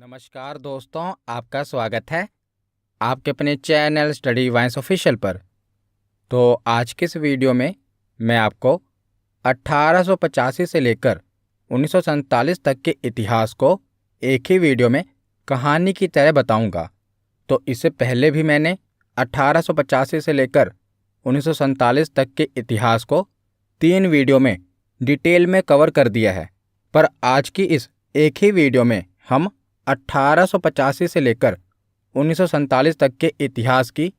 नमस्कार दोस्तों, आपका स्वागत है आपके अपने चैनल स्टडी वाइंस ऑफिशियल पर। तो आज के इस वीडियो में मैं आपको 1885 से लेकर 1947 तक के इतिहास को एक ही वीडियो में कहानी की तरह बताऊंगा। तो इससे पहले भी मैंने 1885 से लेकर 1947 तक के इतिहास को 3 वीडियो में डिटेल में कवर कर दिया है, पर आज की इस एक ही वीडियो में हम 1885 से लेकर 1947 तक के इतिहास की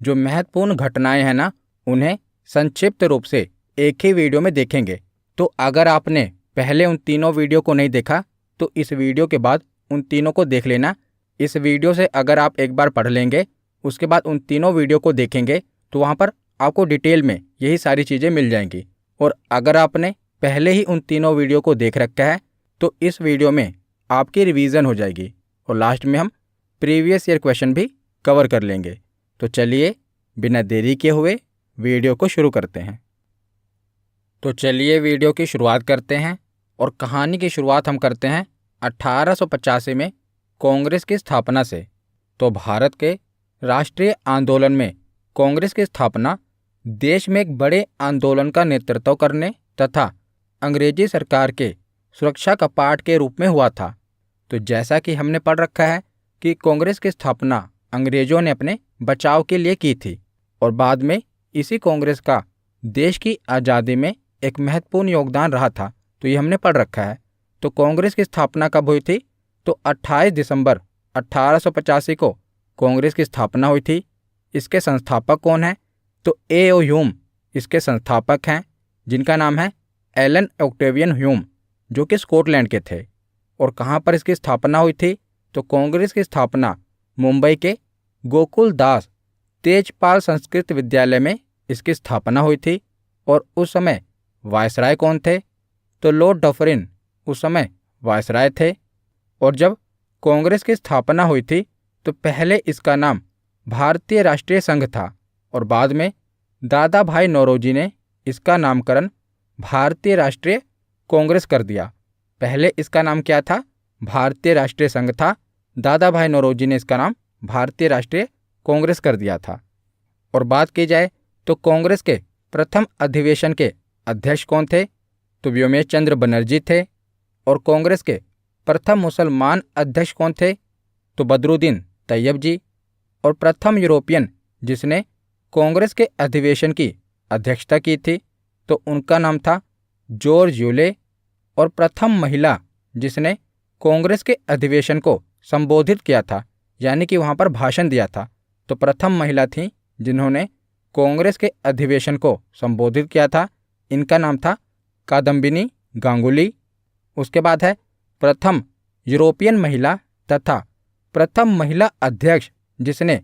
जो महत्वपूर्ण घटनाएं हैं ना, उन्हें संक्षिप्त रूप से एक ही वीडियो में देखेंगे। तो अगर आपने पहले उन तीनों वीडियो को नहीं देखा तो इस वीडियो के बाद उन तीनों को देख लेना। इस वीडियो से अगर आप एक बार पढ़ लेंगे, उसके बाद उन तीनों वीडियो को देखेंगे तो वहाँ पर आपको डिटेल में यही सारी चीज़ें मिल जाएंगी। और अगर आपने पहले ही उन तीनों वीडियो को देख रखा है तो इस वीडियो में आपकी रिवीजन हो जाएगी और लास्ट में हम प्रीवियस ईयर क्वेश्चन भी कवर कर लेंगे। तो चलिए बिना देरी किए हुए वीडियो को शुरू करते हैं। तो चलिए वीडियो की शुरुआत करते हैं और कहानी की शुरुआत हम करते हैं 1885 में कांग्रेस की स्थापना से। तो भारत के राष्ट्रीय आंदोलन में कांग्रेस की स्थापना देश में एक बड़े आंदोलन का नेतृत्व करने तथा अंग्रेजी सरकार के सुरक्षा कपाट के रूप में हुआ था। तो जैसा कि हमने पढ़ रखा है कि कांग्रेस की स्थापना अंग्रेजों ने अपने बचाव के लिए की थी और बाद में इसी कांग्रेस का देश की आज़ादी में एक महत्वपूर्ण योगदान रहा था। तो ये हमने पढ़ रखा है। तो कांग्रेस की स्थापना कब हुई थी? तो 28 दिसंबर 1885 को कांग्रेस की स्थापना हुई थी। इसके संस्थापक कौन हैं? तो ए.ओ. ह्यूम इसके संस्थापक हैं, जिनका नाम है एलन ऑक्टेवियन ह्यूम, जो कि स्कॉटलैंड के थे। और कहाँ पर इसकी स्थापना हुई थी? तो कांग्रेस की स्थापना मुंबई के गोकुल दास तेजपाल संस्कृत विद्यालय में इसकी स्थापना हुई थी। और उस समय वायसराय कौन थे? तो लॉर्ड डफरिन उस समय वायसराय थे। और जब कांग्रेस की स्थापना हुई थी तो पहले इसका नाम भारतीय राष्ट्रीय संघ था और बाद में दादा भाई नौरोजी ने इसका नामकरण भारतीय राष्ट्रीय कांग्रेस कर दिया। पहले इसका नाम क्या था? भारतीय राष्ट्रीय संघ था। दादा भाई नौरोजी ने इसका नाम भारतीय राष्ट्रीय कांग्रेस कर दिया था। और बात की जाए तो कांग्रेस के प्रथम अधिवेशन के अध्यक्ष कौन थे? तो व्योमेश चंद्र बनर्जी थे। और कांग्रेस के प्रथम मुसलमान अध्यक्ष कौन थे? तो बदरुद्दीन तैयब जी। और प्रथम यूरोपियन जिसने कांग्रेस के अधिवेशन की अध्यक्षता की थी तो उनका नाम था जॉर्ज यूले। और प्रथम महिला जिसने कांग्रेस के अधिवेशन को संबोधित किया था, यानी कि वहाँ पर भाषण दिया था, तो प्रथम महिला थी जिन्होंने कांग्रेस के अधिवेशन को संबोधित किया था। इनका नाम था कादम्बिनी गांगुली। उसके बाद है प्रथम यूरोपियन महिला तथा प्रथम महिला अध्यक्ष जिसने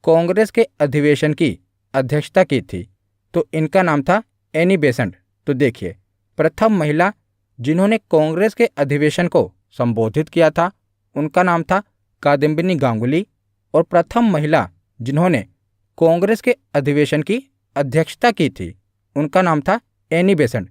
कांग्रेस के अधिवेशन की अध्यक्षता की थी, तो इनका नाम था एनी बेसेंट। तो देखिए, प्रथम महिला जिन्होंने कांग्रेस के अधिवेशन को संबोधित किया था उनका नाम था कादम्बिनी गांगुली। और प्रथम महिला जिन्होंने कांग्रेस के अधिवेशन की अध्यक्षता की थी उनका नाम था एनी बेसेंट।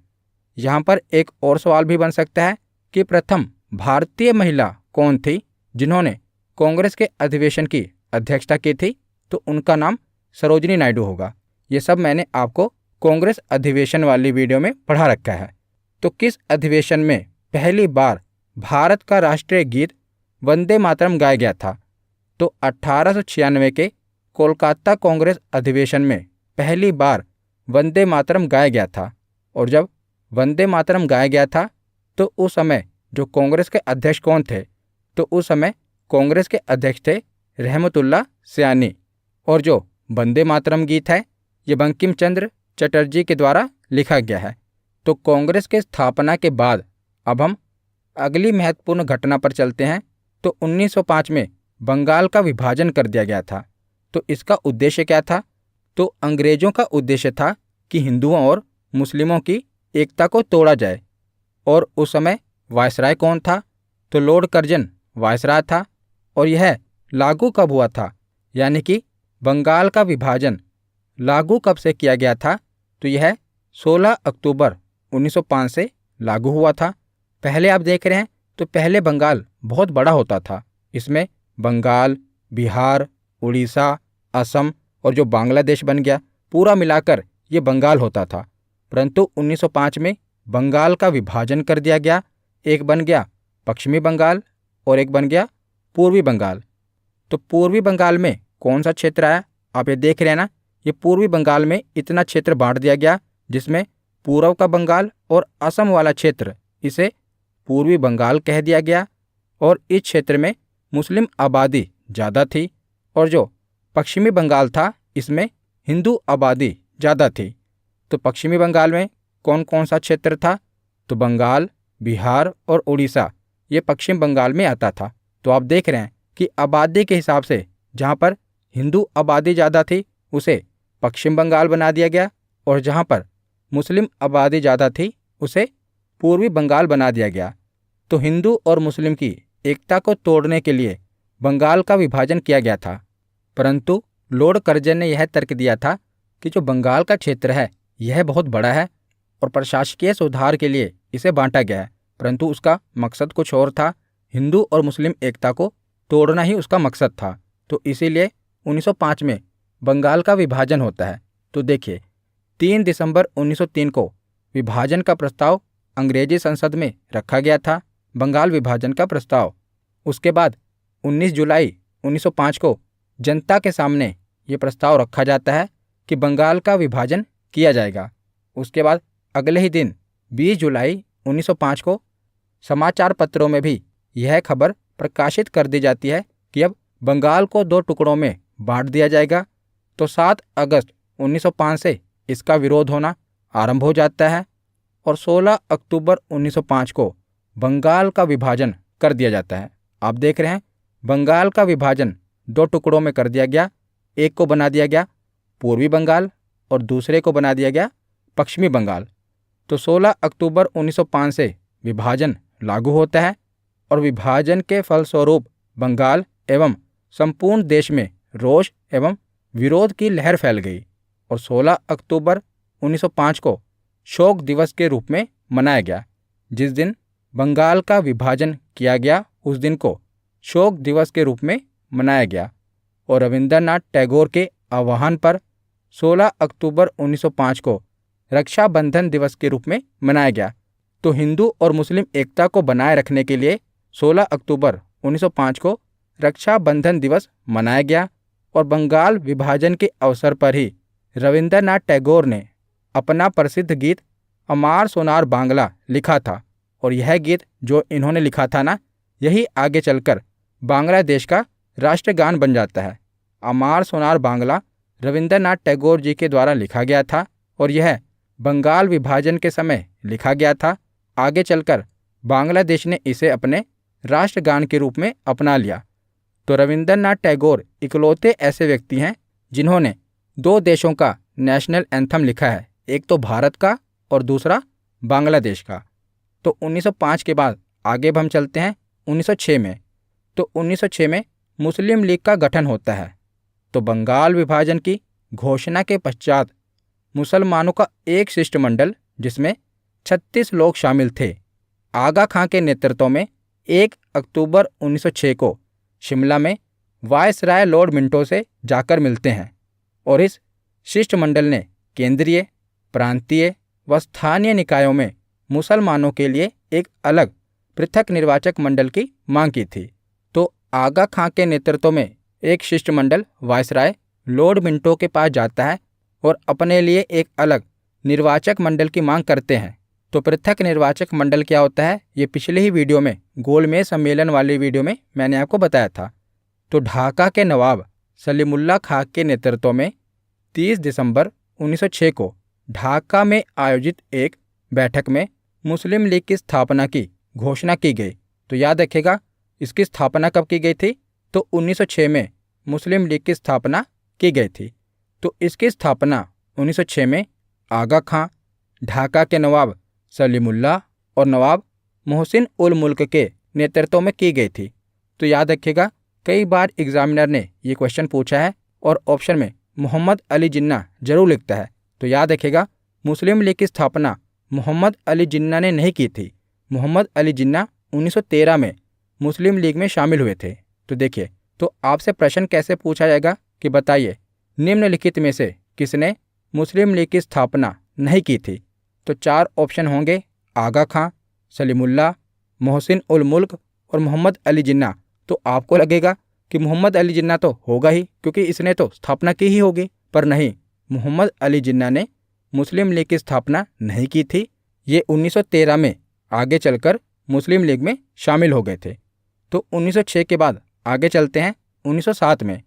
यहाँ पर एक और सवाल भी बन सकता है कि प्रथम भारतीय महिला कौन थी जिन्होंने कांग्रेस के अधिवेशन की अध्यक्षता की थी? तो उनका नाम सरोजिनी नायडू होगा। ये सब मैंने आपको कांग्रेस अधिवेशन वाली वीडियो में पढ़ा रखा है। तो किस अधिवेशन में पहली बार भारत का राष्ट्रीय गीत वंदे मातरम गाया गया था? तो 1896 के कोलकाता कांग्रेस अधिवेशन में पहली बार वंदे मातरम गाया गया था। और जब वंदे मातरम गाया गया था तो उस समय जो कांग्रेस के अध्यक्ष कौन थे? तो उस समय कांग्रेस के अध्यक्ष थे रहमतुल्लाह सयानी। और जो वंदे मातरम गीत है ये बंकिम चंद्र चटर्जी के द्वारा लिखा गया है। तो कांग्रेस के स्थापना के बाद अब हम अगली महत्वपूर्ण घटना पर चलते हैं। तो 1905 में बंगाल का विभाजन कर दिया गया था। तो इसका उद्देश्य क्या था? तो अंग्रेजों का उद्देश्य था कि हिंदुओं और मुस्लिमों की एकता को तोड़ा जाए। और उस समय वायसराय कौन था? तो लॉर्ड कर्जन वायसराय था। और यह लागू कब हुआ था? यानी कि बंगाल का विभाजन लागू कब से किया गया था? तो यह 16 अक्टूबर 1905 से लागू हुआ था। पहले आप देख रहे हैं तो पहले बंगाल बहुत बड़ा होता था इसमें बंगाल, बिहार, उड़ीसा, असम और जो बांग्लादेश बन गया, पूरा मिलाकर ये बंगाल होता था। परंतु 1905 में बंगाल का विभाजन कर दिया गया। एक बन गया पश्चिमी बंगाल और एक बन गया पूर्वी बंगाल। तो पूर्वी बंगाल में कौन सा क्षेत्र आया, आप ये देख रहे हैं ना। ये पूर्वी बंगाल में इतना क्षेत्र बांट दिया गया जिसमें पूर्व का बंगाल और असम वाला क्षेत्र, इसे पूर्वी बंगाल कह दिया गया। और इस क्षेत्र में मुस्लिम आबादी ज़्यादा थी और जो पश्चिमी बंगाल था इसमें हिंदू आबादी ज़्यादा थी। तो पश्चिमी बंगाल में कौन कौन सा क्षेत्र था, तो बंगाल, बिहार और उड़ीसा, ये पश्चिम बंगाल में आता था। तो आप देख रहे हैं कि आबादी के हिसाब से जहाँ पर हिंदू आबादी ज़्यादा थी उसे पश्चिम बंगाल बना दिया गया और जहाँ पर मुस्लिम आबादी ज़्यादा थी उसे पूर्वी बंगाल बना दिया गया। तो हिंदू और मुस्लिम की एकता को तोड़ने के लिए बंगाल का विभाजन किया गया था। परंतु लॉर्ड कर्जन ने यह तर्क दिया था कि जो बंगाल का क्षेत्र है यह बहुत बड़ा है और प्रशासकीय सुधार के लिए इसे बांटा गया है, परंतु उसका मकसद कुछ और था। हिंदू और मुस्लिम एकता को तोड़ना ही उसका मकसद था। तो इसीलिए 1905 में बंगाल का विभाजन होता है। तो देखिए 3 दिसंबर 1903 को विभाजन का प्रस्ताव अंग्रेजी संसद में रखा गया था, बंगाल विभाजन का प्रस्ताव। उसके बाद 19 जुलाई 1905 को जनता के सामने ये प्रस्ताव रखा जाता है कि बंगाल का विभाजन किया जाएगा। उसके बाद अगले ही दिन 20 जुलाई 1905 को समाचार पत्रों में भी यह खबर प्रकाशित कर दी जाती है कि अब बंगाल को 2 टुकड़ों में बांट दिया जाएगा। तो 7 अगस्त 1905 से इसका विरोध होना आरंभ हो जाता है और 16 अक्टूबर 1905 को बंगाल का विभाजन कर दिया जाता है। आप देख रहे हैं बंगाल का विभाजन 2 टुकड़ों में कर दिया गया। एक को बना दिया गया पूर्वी बंगाल और दूसरे को बना दिया गया पश्चिमी बंगाल। तो 16 अक्टूबर 1905 से विभाजन लागू होता है और विभाजन के फलस्वरूप बंगाल एवं संपूर्ण देश में रोष एवं विरोध की लहर फैल गई और 16 अक्टूबर 1905 को शोक दिवस के रूप में मनाया गया। जिस दिन बंगाल का विभाजन किया गया उस दिन को शोक दिवस के रूप में मनाया गया और रविंद्रनाथ टैगोर के आह्वान पर 16 अक्टूबर 1905 को रक्षाबंधन दिवस के रूप में मनाया गया। तो हिंदू और मुस्लिम एकता को बनाए रखने के लिए 16 अक्टूबर 1905 को रक्षाबंधन दिवस मनाया गया और बंगाल विभाजन के अवसर पर ही रविंद्रनाथ टैगोर ने अपना प्रसिद्ध गीत अमार सोनार बांग्ला लिखा था। और यह गीत जो इन्होंने लिखा था ना, यही आगे चलकर बांग्लादेश का राष्ट्रगान बन जाता है। अमार सोनार बांग्ला रविंद्रनाथ टैगोर जी के द्वारा लिखा गया था और यह बंगाल विभाजन के समय लिखा गया था। आगे चलकर बांग्लादेश ने इसे अपने राष्ट्रगान के रूप में अपना लिया। तो रविंद्रनाथ टैगोर इकलौते ऐसे व्यक्ति हैं जिन्होंने 2 देशों का नेशनल एंथम लिखा है, एक तो भारत का और दूसरा बांग्लादेश का। तो 1905 के बाद आगे हम चलते हैं 1906 में। तो 1906 में मुस्लिम लीग का गठन होता है। तो बंगाल विभाजन की घोषणा के पश्चात मुसलमानों का एक शिष्टमंडल जिसमें 36 लोग शामिल थे, आगा खां के नेतृत्व में 1 अक्टूबर 1906 को शिमला में वायसराय लॉर्ड मिंटो से जाकर मिलते हैं और इस शिष्टमंडल ने केंद्रीय, प्रांतीय व स्थानीय निकायों में मुसलमानों के लिए एक अलग पृथक निर्वाचक मंडल की मांग की थी। तो आगा खां के नेतृत्व में एक शिष्टमंडल वायसराय लॉर्ड मिंटो के पास जाता है और अपने लिए एक अलग निर्वाचक मंडल की मांग करते हैं। तो पृथक निर्वाचक मंडल क्या होता है, ये पिछले ही वीडियो में गोलमेज सम्मेलन वाली वीडियो में मैंने आपको बताया था। तो ढाका के नवाब सलीमुल्लाह खां के नेतृत्व में 30 दिसंबर 1906 को ढाका में आयोजित एक बैठक में मुस्लिम लीग की स्थापना की घोषणा की गई। तो याद रखिएगा इसकी स्थापना कब की गई थी, तो 1906 में मुस्लिम लीग की स्थापना की गई थी। तो इसकी स्थापना 1906 में आगा खां, ढाका के नवाब सलीमुल्लाह और नवाब मोहसिन उल मुल्क के नेतृत्व में की गई थी। तो याद रखिएगा कई बार एग्जामिनर ने ये क्वेश्चन पूछा है और ऑप्शन में मोहम्मद अली जिन्ना जरूर लिखता है। तो याद रखिएगा मुस्लिम लीग की स्थापना मोहम्मद अली जिन्ना ने नहीं की थी। मोहम्मद अली जिन्ना 1913 में मुस्लिम लीग में शामिल हुए थे। तो देखिए, तो आपसे प्रश्न कैसे पूछा जाएगा कि बताइए निम्नलिखित में से किसने मुस्लिम लीग की स्थापना नहीं की थी। तो 4 ऑप्शन होंगे, आगा खां, सलीमुल्लाह, मोहसिन उल मुल्क और मोहम्मद अली जिन्ना। तो आपको लगेगा कि मोहम्मद अली जिन्ना तो होगा ही, क्योंकि इसने तो स्थापना की ही होगी। पर नहीं, मोहम्मद अली जिन्ना ने मुस्लिम लीग की स्थापना नहीं की थी। ये 1913 में आगे चलकर मुस्लिम लीग में शामिल हो गए थे। तो 1906 के बाद आगे चलते हैं 1907 में।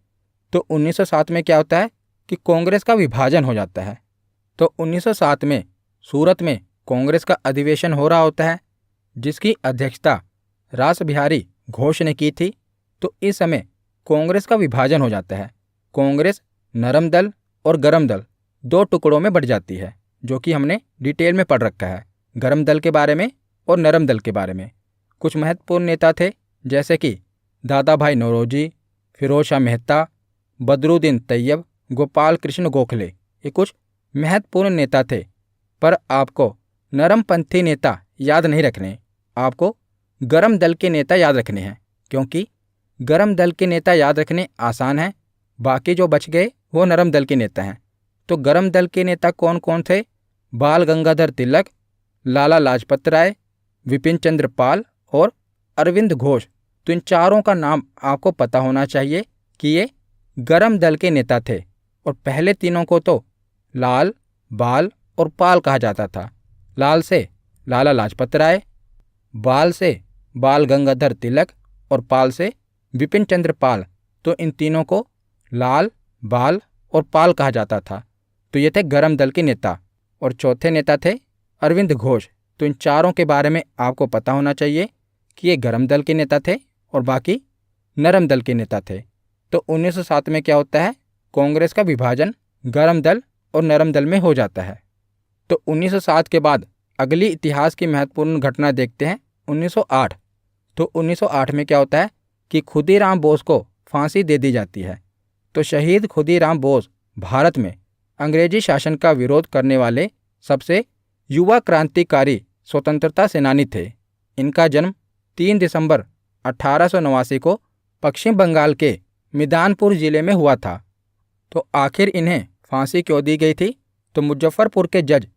तो 1907 में क्या होता है कि कांग्रेस का विभाजन हो जाता है। तो 1907 में सूरत में कांग्रेस का अधिवेशन हो रहा होता है, जिसकी अध्यक्षता रास बिहारी घोष ने की थी। तो इस समय कांग्रेस का विभाजन हो जाता है। कांग्रेस नरम दल और गरम दल 2 टुकड़ों में बढ़ जाती है, जो कि हमने डिटेल में पढ़ रखा है, गरम दल के बारे में और नरम दल के बारे में। कुछ महत्वपूर्ण नेता थे, जैसे कि दादा भाई नौरोजी, फिरोज शाह मेहता, बदरुद्दीन तैयब, गोपाल कृष्ण गोखले। ये कुछ महत्वपूर्ण नेता थे। पर आपको नरमपंथी नेता याद नहीं रखने, आपको गरम दल के नेता याद रखने हैं, क्योंकि गरम दल के नेता याद रखने आसान है, बाकी जो बच गए वो नरम दल के नेता हैं। तो गरम दल के नेता कौन कौन थे? बाल गंगाधर तिलक, लाला लाजपत राय, विपिन चंद्र पाल और अरविंद घोष। तो इन चारों का नाम आपको पता होना चाहिए कि ये गरम दल के नेता थे। और पहले तीनों को तो लाल, बाल और पाल कहा जाता था। लाल से लाला लाजपत राय, बाल से बाल गंगाधर तिलक और पाल से विपिन चंद्र पाल। तो इन तीनों को लाल, बाल और पाल कहा जाता था। तो ये थे गरम दल के नेता। और चौथे नेता थे अरविंद घोष। तो इन चारों के बारे में आपको पता होना चाहिए कि ये गरम दल के नेता थे और बाकी नरम दल के नेता थे। तो 1907 में क्या होता है? कांग्रेस का विभाजन गरम दल और नरम दल में हो जाता है। तो 1907 के बाद अगली इतिहास की महत्वपूर्ण घटना देखते हैं 1908। तो 1908 में क्या होता है कि खुदीराम बोस को फांसी दे दी जाती है। तो शहीद खुदीराम बोस भारत में अंग्रेजी शासन का विरोध करने वाले सबसे युवा क्रांतिकारी स्वतंत्रता सेनानी थे। इनका जन्म 3 दिसंबर 1889 को पश्चिम बंगाल के मिदानपुर जिले में हुआ था। तो आखिर इन्हें फांसी क्यों दी गई थी? तो मुजफ्फरपुर के जज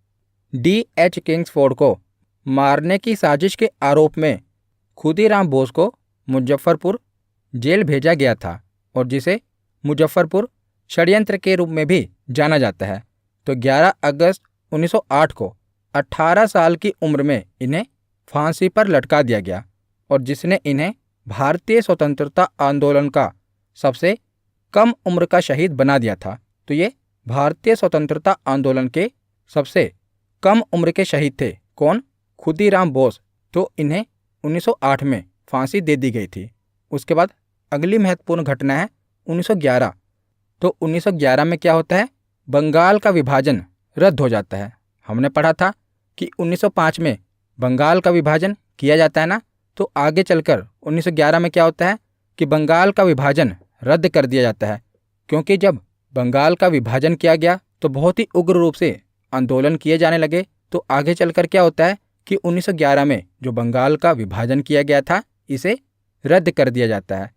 D.H. किंग्सफोर्ड को मारने की साजिश के आरोप में खुदीराम बोस को मुजफ्फरपुर जेल भेजा गया था, और जिसे मुजफ्फरपुर षड्यंत्र के रूप में भी जाना जाता है। तो 11 अगस्त 1908 को 18 साल की उम्र में इन्हें फांसी पर लटका दिया गया, और जिसने इन्हें भारतीय स्वतंत्रता आंदोलन का सबसे कम उम्र का शहीद बना दिया था। तो ये भारतीय स्वतंत्रता आंदोलन के सबसे कम उम्र के शहीद थे। कौन? खुदीराम बोस। तो इन्हें 1908 में फांसी दे दी गई थी। उसके बाद अगली महत्वपूर्ण घटना है 1911। तो 1911 में क्या होता है? बंगाल का विभाजन रद्द हो जाता है। हमने पढ़ा था कि 1905 में बंगाल का विभाजन किया जाता है ना। तो आगे चलकर 1911 में क्या होता है कि बंगाल का विभाजन रद्द कर दिया जाता है, क्योंकि जब बंगाल का विभाजन किया गया तो बहुत ही उग्र रूप से आंदोलन किए जाने लगे। तो आगे चलकर क्या होता है कि 1911 में जो बंगाल का विभाजन किया गया था, इसे रद्द कर दिया जाता है।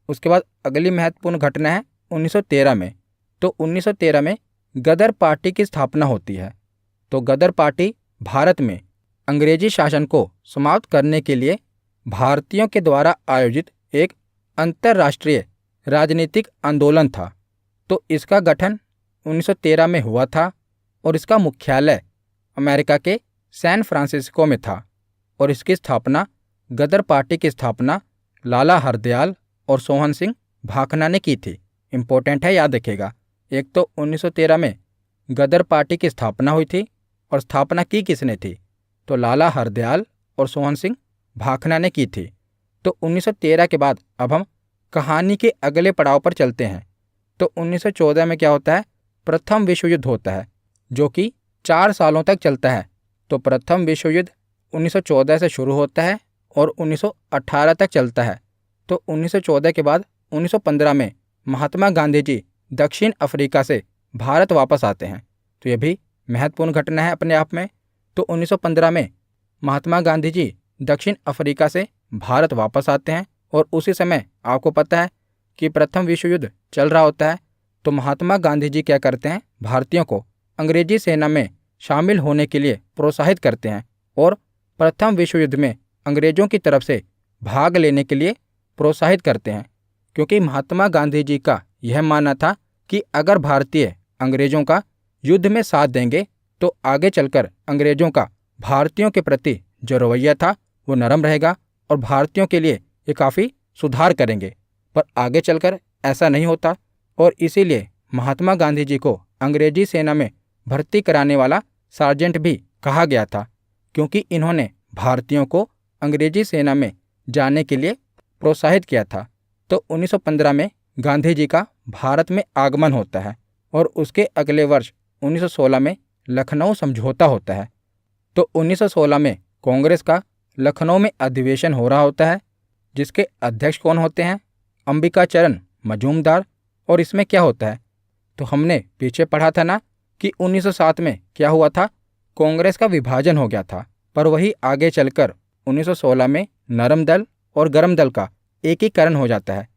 उसके बाद अगली महत्वपूर्ण घटना है 1913 में। तो 1913 में गदर पार्टी की स्थापना होती है। तो गदर पार्टी भारत में अंग्रेजी शासन को समाप्त करने के लिए भारतीयों के द्वारा आयोजित एक अंतर्राष्ट्रीय राजनीतिक आंदोलन था। तो इसका गठन 1913 में हुआ था, और इसका मुख्यालय अमेरिका के सैन फ्रांसिस्को में था। और इसकी स्थापना, गदर पार्टी की स्थापना लाला हरदयाल और सोहन सिंह भाखना ने की थी। इम्पोर्टेंट है, याद रखिएगा। एक तो 1913 में गदर पार्टी की स्थापना हुई थी, और स्थापना की किसने थी? तो लाला हरदयाल और सोहन सिंह भाखना ने की थी। तो 1913 के बाद अब हम कहानी के अगले पड़ाव पर चलते हैं। तो 1914 में क्या होता है? प्रथम विश्व युद्ध होता है, जो कि 4 सालों तक चलता है। तो प्रथम विश्व युद्ध 1914 से शुरू होता है और 1918 तक चलता है। तो 1914 के बाद 1915 में महात्मा गांधी जी दक्षिण अफ्रीका से भारत वापस आते हैं। तो यह भी महत्वपूर्ण घटना है अपने आप में। तो 1915 में महात्मा गांधी जी दक्षिण अफ्रीका से भारत वापस आते हैं, और उसी समय आपको पता है कि प्रथम विश्व युद्ध चल रहा होता है, तो महात्मा गांधी जी क्या करते हैं, भारतीयों को अंग्रेजी सेना में शामिल होने के लिए प्रोत्साहित करते हैं और प्रथम विश्व युद्ध में अंग्रेजों की तरफ से भाग लेने के लिए प्रोत्साहित करते हैं, क्योंकि महात्मा गांधी जी का यह मानना था कि अगर भारतीय अंग्रेजों का युद्ध में साथ देंगे तो आगे चलकर अंग्रेजों का भारतीयों के प्रति जो रवैया था वो नरम रहेगा और भारतीयों के लिए ये काफ़ी सुधार करेंगे। पर आगे चलकर ऐसा नहीं होता और इसीलिए महात्मा गांधी जी को अंग्रेजी सेना में भर्ती कराने वाला सार्जेंट भी कहा गया था, क्योंकि इन्होंने भारतीयों को अंग्रेजी सेना में जाने के लिए प्रोत्साहित किया था। तो 1915 में गांधी जी का भारत में आगमन होता है और उसके अगले वर्ष 1916 में लखनऊ समझौता होता है। तो 1916 में कांग्रेस का लखनऊ में अधिवेशन हो रहा होता है, जिसके अध्यक्ष कौन होते हैं, अंबिकाचरण मजूमदार। और इसमें क्या होता है, तो हमने पीछे पढ़ा था ना कि 1907 में क्या हुआ था, कांग्रेस का विभाजन हो गया था। पर वही आगे चलकर 1916 में नरम दल और गरम दल का एकीकरण हो जाता है।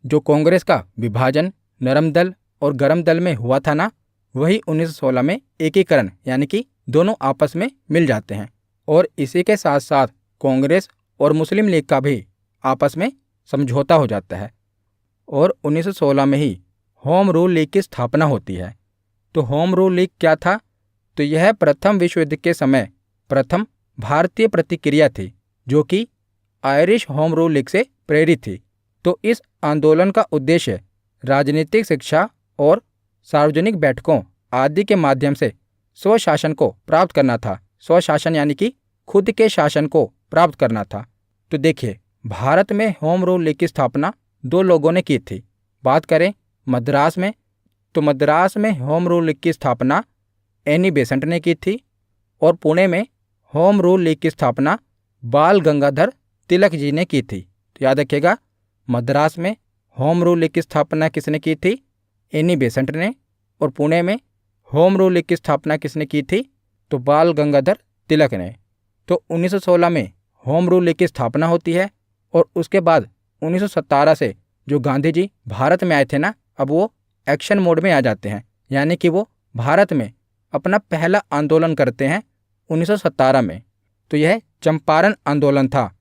जो कांग्रेस का विभाजन नरम दल और गरम दल में हुआ था ना, वही 1916 में एकीकरण यानी कि दोनों आपस में मिल जाते हैं। और इसी के साथ साथ कांग्रेस और मुस्लिम लीग का भी आपस में समझौता हो जाता है और 1916 में ही होम रूल लीग की स्थापना होती है। तो होम रूल लीग क्या था, तो यह प्रथम विश्व युद्ध के समय प्रथम भारतीय प्रतिक्रिया थी, जो कि आयरिश होम रूल लीग से प्रेरित थी। तो इस आंदोलन का उद्देश्य राजनीतिक शिक्षा और सार्वजनिक बैठकों आदि के माध्यम से स्वशासन को प्राप्त करना था। स्वशासन यानी कि खुद के शासन को प्राप्त करना था। तो देखिए, भारत में होम रूल लीग की स्थापना दो लोगों ने की थी। बात करें मद्रास में, तो मद्रास में होम रूल लीग की स्थापना एनी बेसेंट ने की थी और पुणे में होम रूल लीग की स्थापना बाल गंगाधर तिलक जी ने की थी। तो याद रखिएगा, मद्रास में होम रूल लीग की स्थापना किसने की थी, एनी बेसेंट ने, और पुणे में होम रूल लीग की स्थापना किसने की थी, तो बाल गंगाधर तिलक ने। तो 1916 में होम रूल लीग की स्थापना होती है और उसके बाद 1917 से जो गांधी जी भारत में आए थे ना, अब वो एक्शन मोड में आ जाते हैं, यानी कि वो भारत में अपना पहला आंदोलन करते हैं 1917 में। तो यह चंपारण आंदोलन था।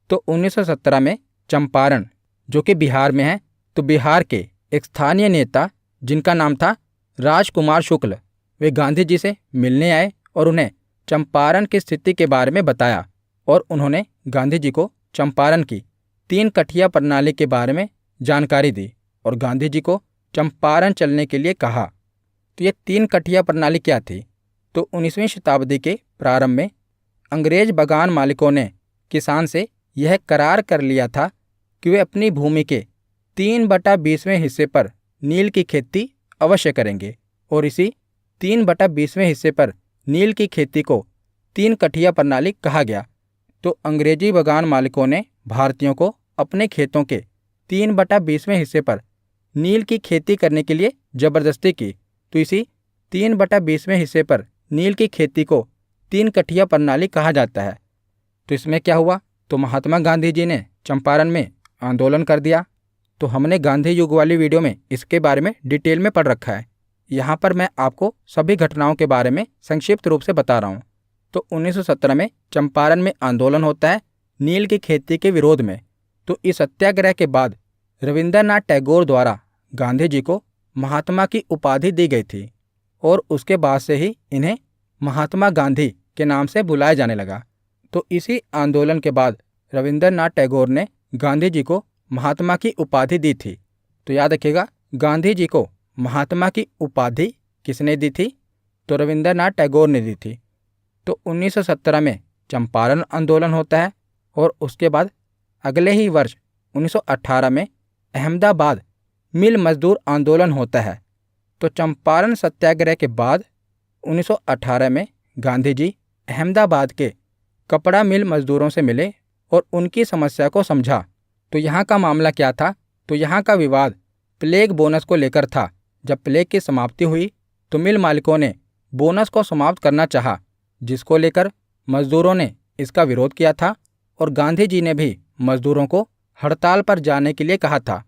तो 1917 में चंपारण, जो कि बिहार में है, तो बिहार के एक स्थानीय नेता जिनका नाम था राजकुमार शुक्ल, वे गांधी जी से मिलने आए और उन्हें चंपारण की स्थिति के बारे में बताया और उन्होंने गांधी जी को चंपारण की 3 कठिया प्रणाली के बारे में जानकारी दी और गांधी जी को चंपारण चलने के लिए कहा। तो ये 3 कठिया प्रणाली क्या थी, तो 19वीं शताब्दी के प्रारंभ में अंग्रेज बगान मालिकों ने किसान से यह करार कर लिया था कि वे अपनी भूमि के 3/20वें हिस्से पर नील की खेती अवश्य करेंगे और इसी 3/20वें हिस्से पर नील की खेती को 3 कठिया प्रणाली कहा गया। तो अंग्रेजी बगान मालिकों ने भारतीयों को अपने खेतों के 3/20वें हिस्से पर नील की खेती करने के लिए जबरदस्ती की। तो इसी 3/20वें हिस्से पर नील की खेती को 3 कठिया प्रणाली कहा जाता है। तो इसमें क्या हुआ, तो महात्मा गांधी जी ने चंपारण में आंदोलन कर दिया। तो हमने गांधी युग वाली वीडियो में इसके बारे में डिटेल में पढ़ रखा है। यहाँ पर मैं आपको सभी घटनाओं के बारे में संक्षिप्त रूप से बता रहा हूँ। तो 1917 में चंपारण में आंदोलन होता है नील की खेती के विरोध में। तो इस सत्याग्रह के बाद रविंद्रनाथ टैगोर द्वारा गांधी जी को महात्मा की उपाधि दी गई थी और उसके बाद से ही इन्हें महात्मा गांधी के नाम से बुलाया जाने लगा। तो इसी आंदोलन के बाद रविंद्रनाथ टैगोर ने गांधी जी को महात्मा की उपाधि दी थी। तो याद रखिएगा, गांधी जी को महात्मा की उपाधि किसने दी थी, तो रविंद्रनाथ टैगोर ने दी थी। तो 1917 में चंपारण आंदोलन होता है और उसके बाद अगले ही वर्ष 1918 में अहमदाबाद मिल मजदूर आंदोलन होता है। तो चंपारण सत्याग्रह के बाद 1918 में गांधी जी अहमदाबाद के कपड़ा मिल मजदूरों से मिले और उनकी समस्या को समझा। तो यहाँ का मामला क्या था, तो यहाँ का विवाद प्लेग बोनस को लेकर था। जब प्लेग की समाप्ति हुई तो मिल मालिकों ने बोनस को समाप्त करना चाहा, जिसको लेकर मजदूरों ने इसका विरोध किया था और गांधी जी ने भी मजदूरों को हड़ताल पर जाने के लिए कहा था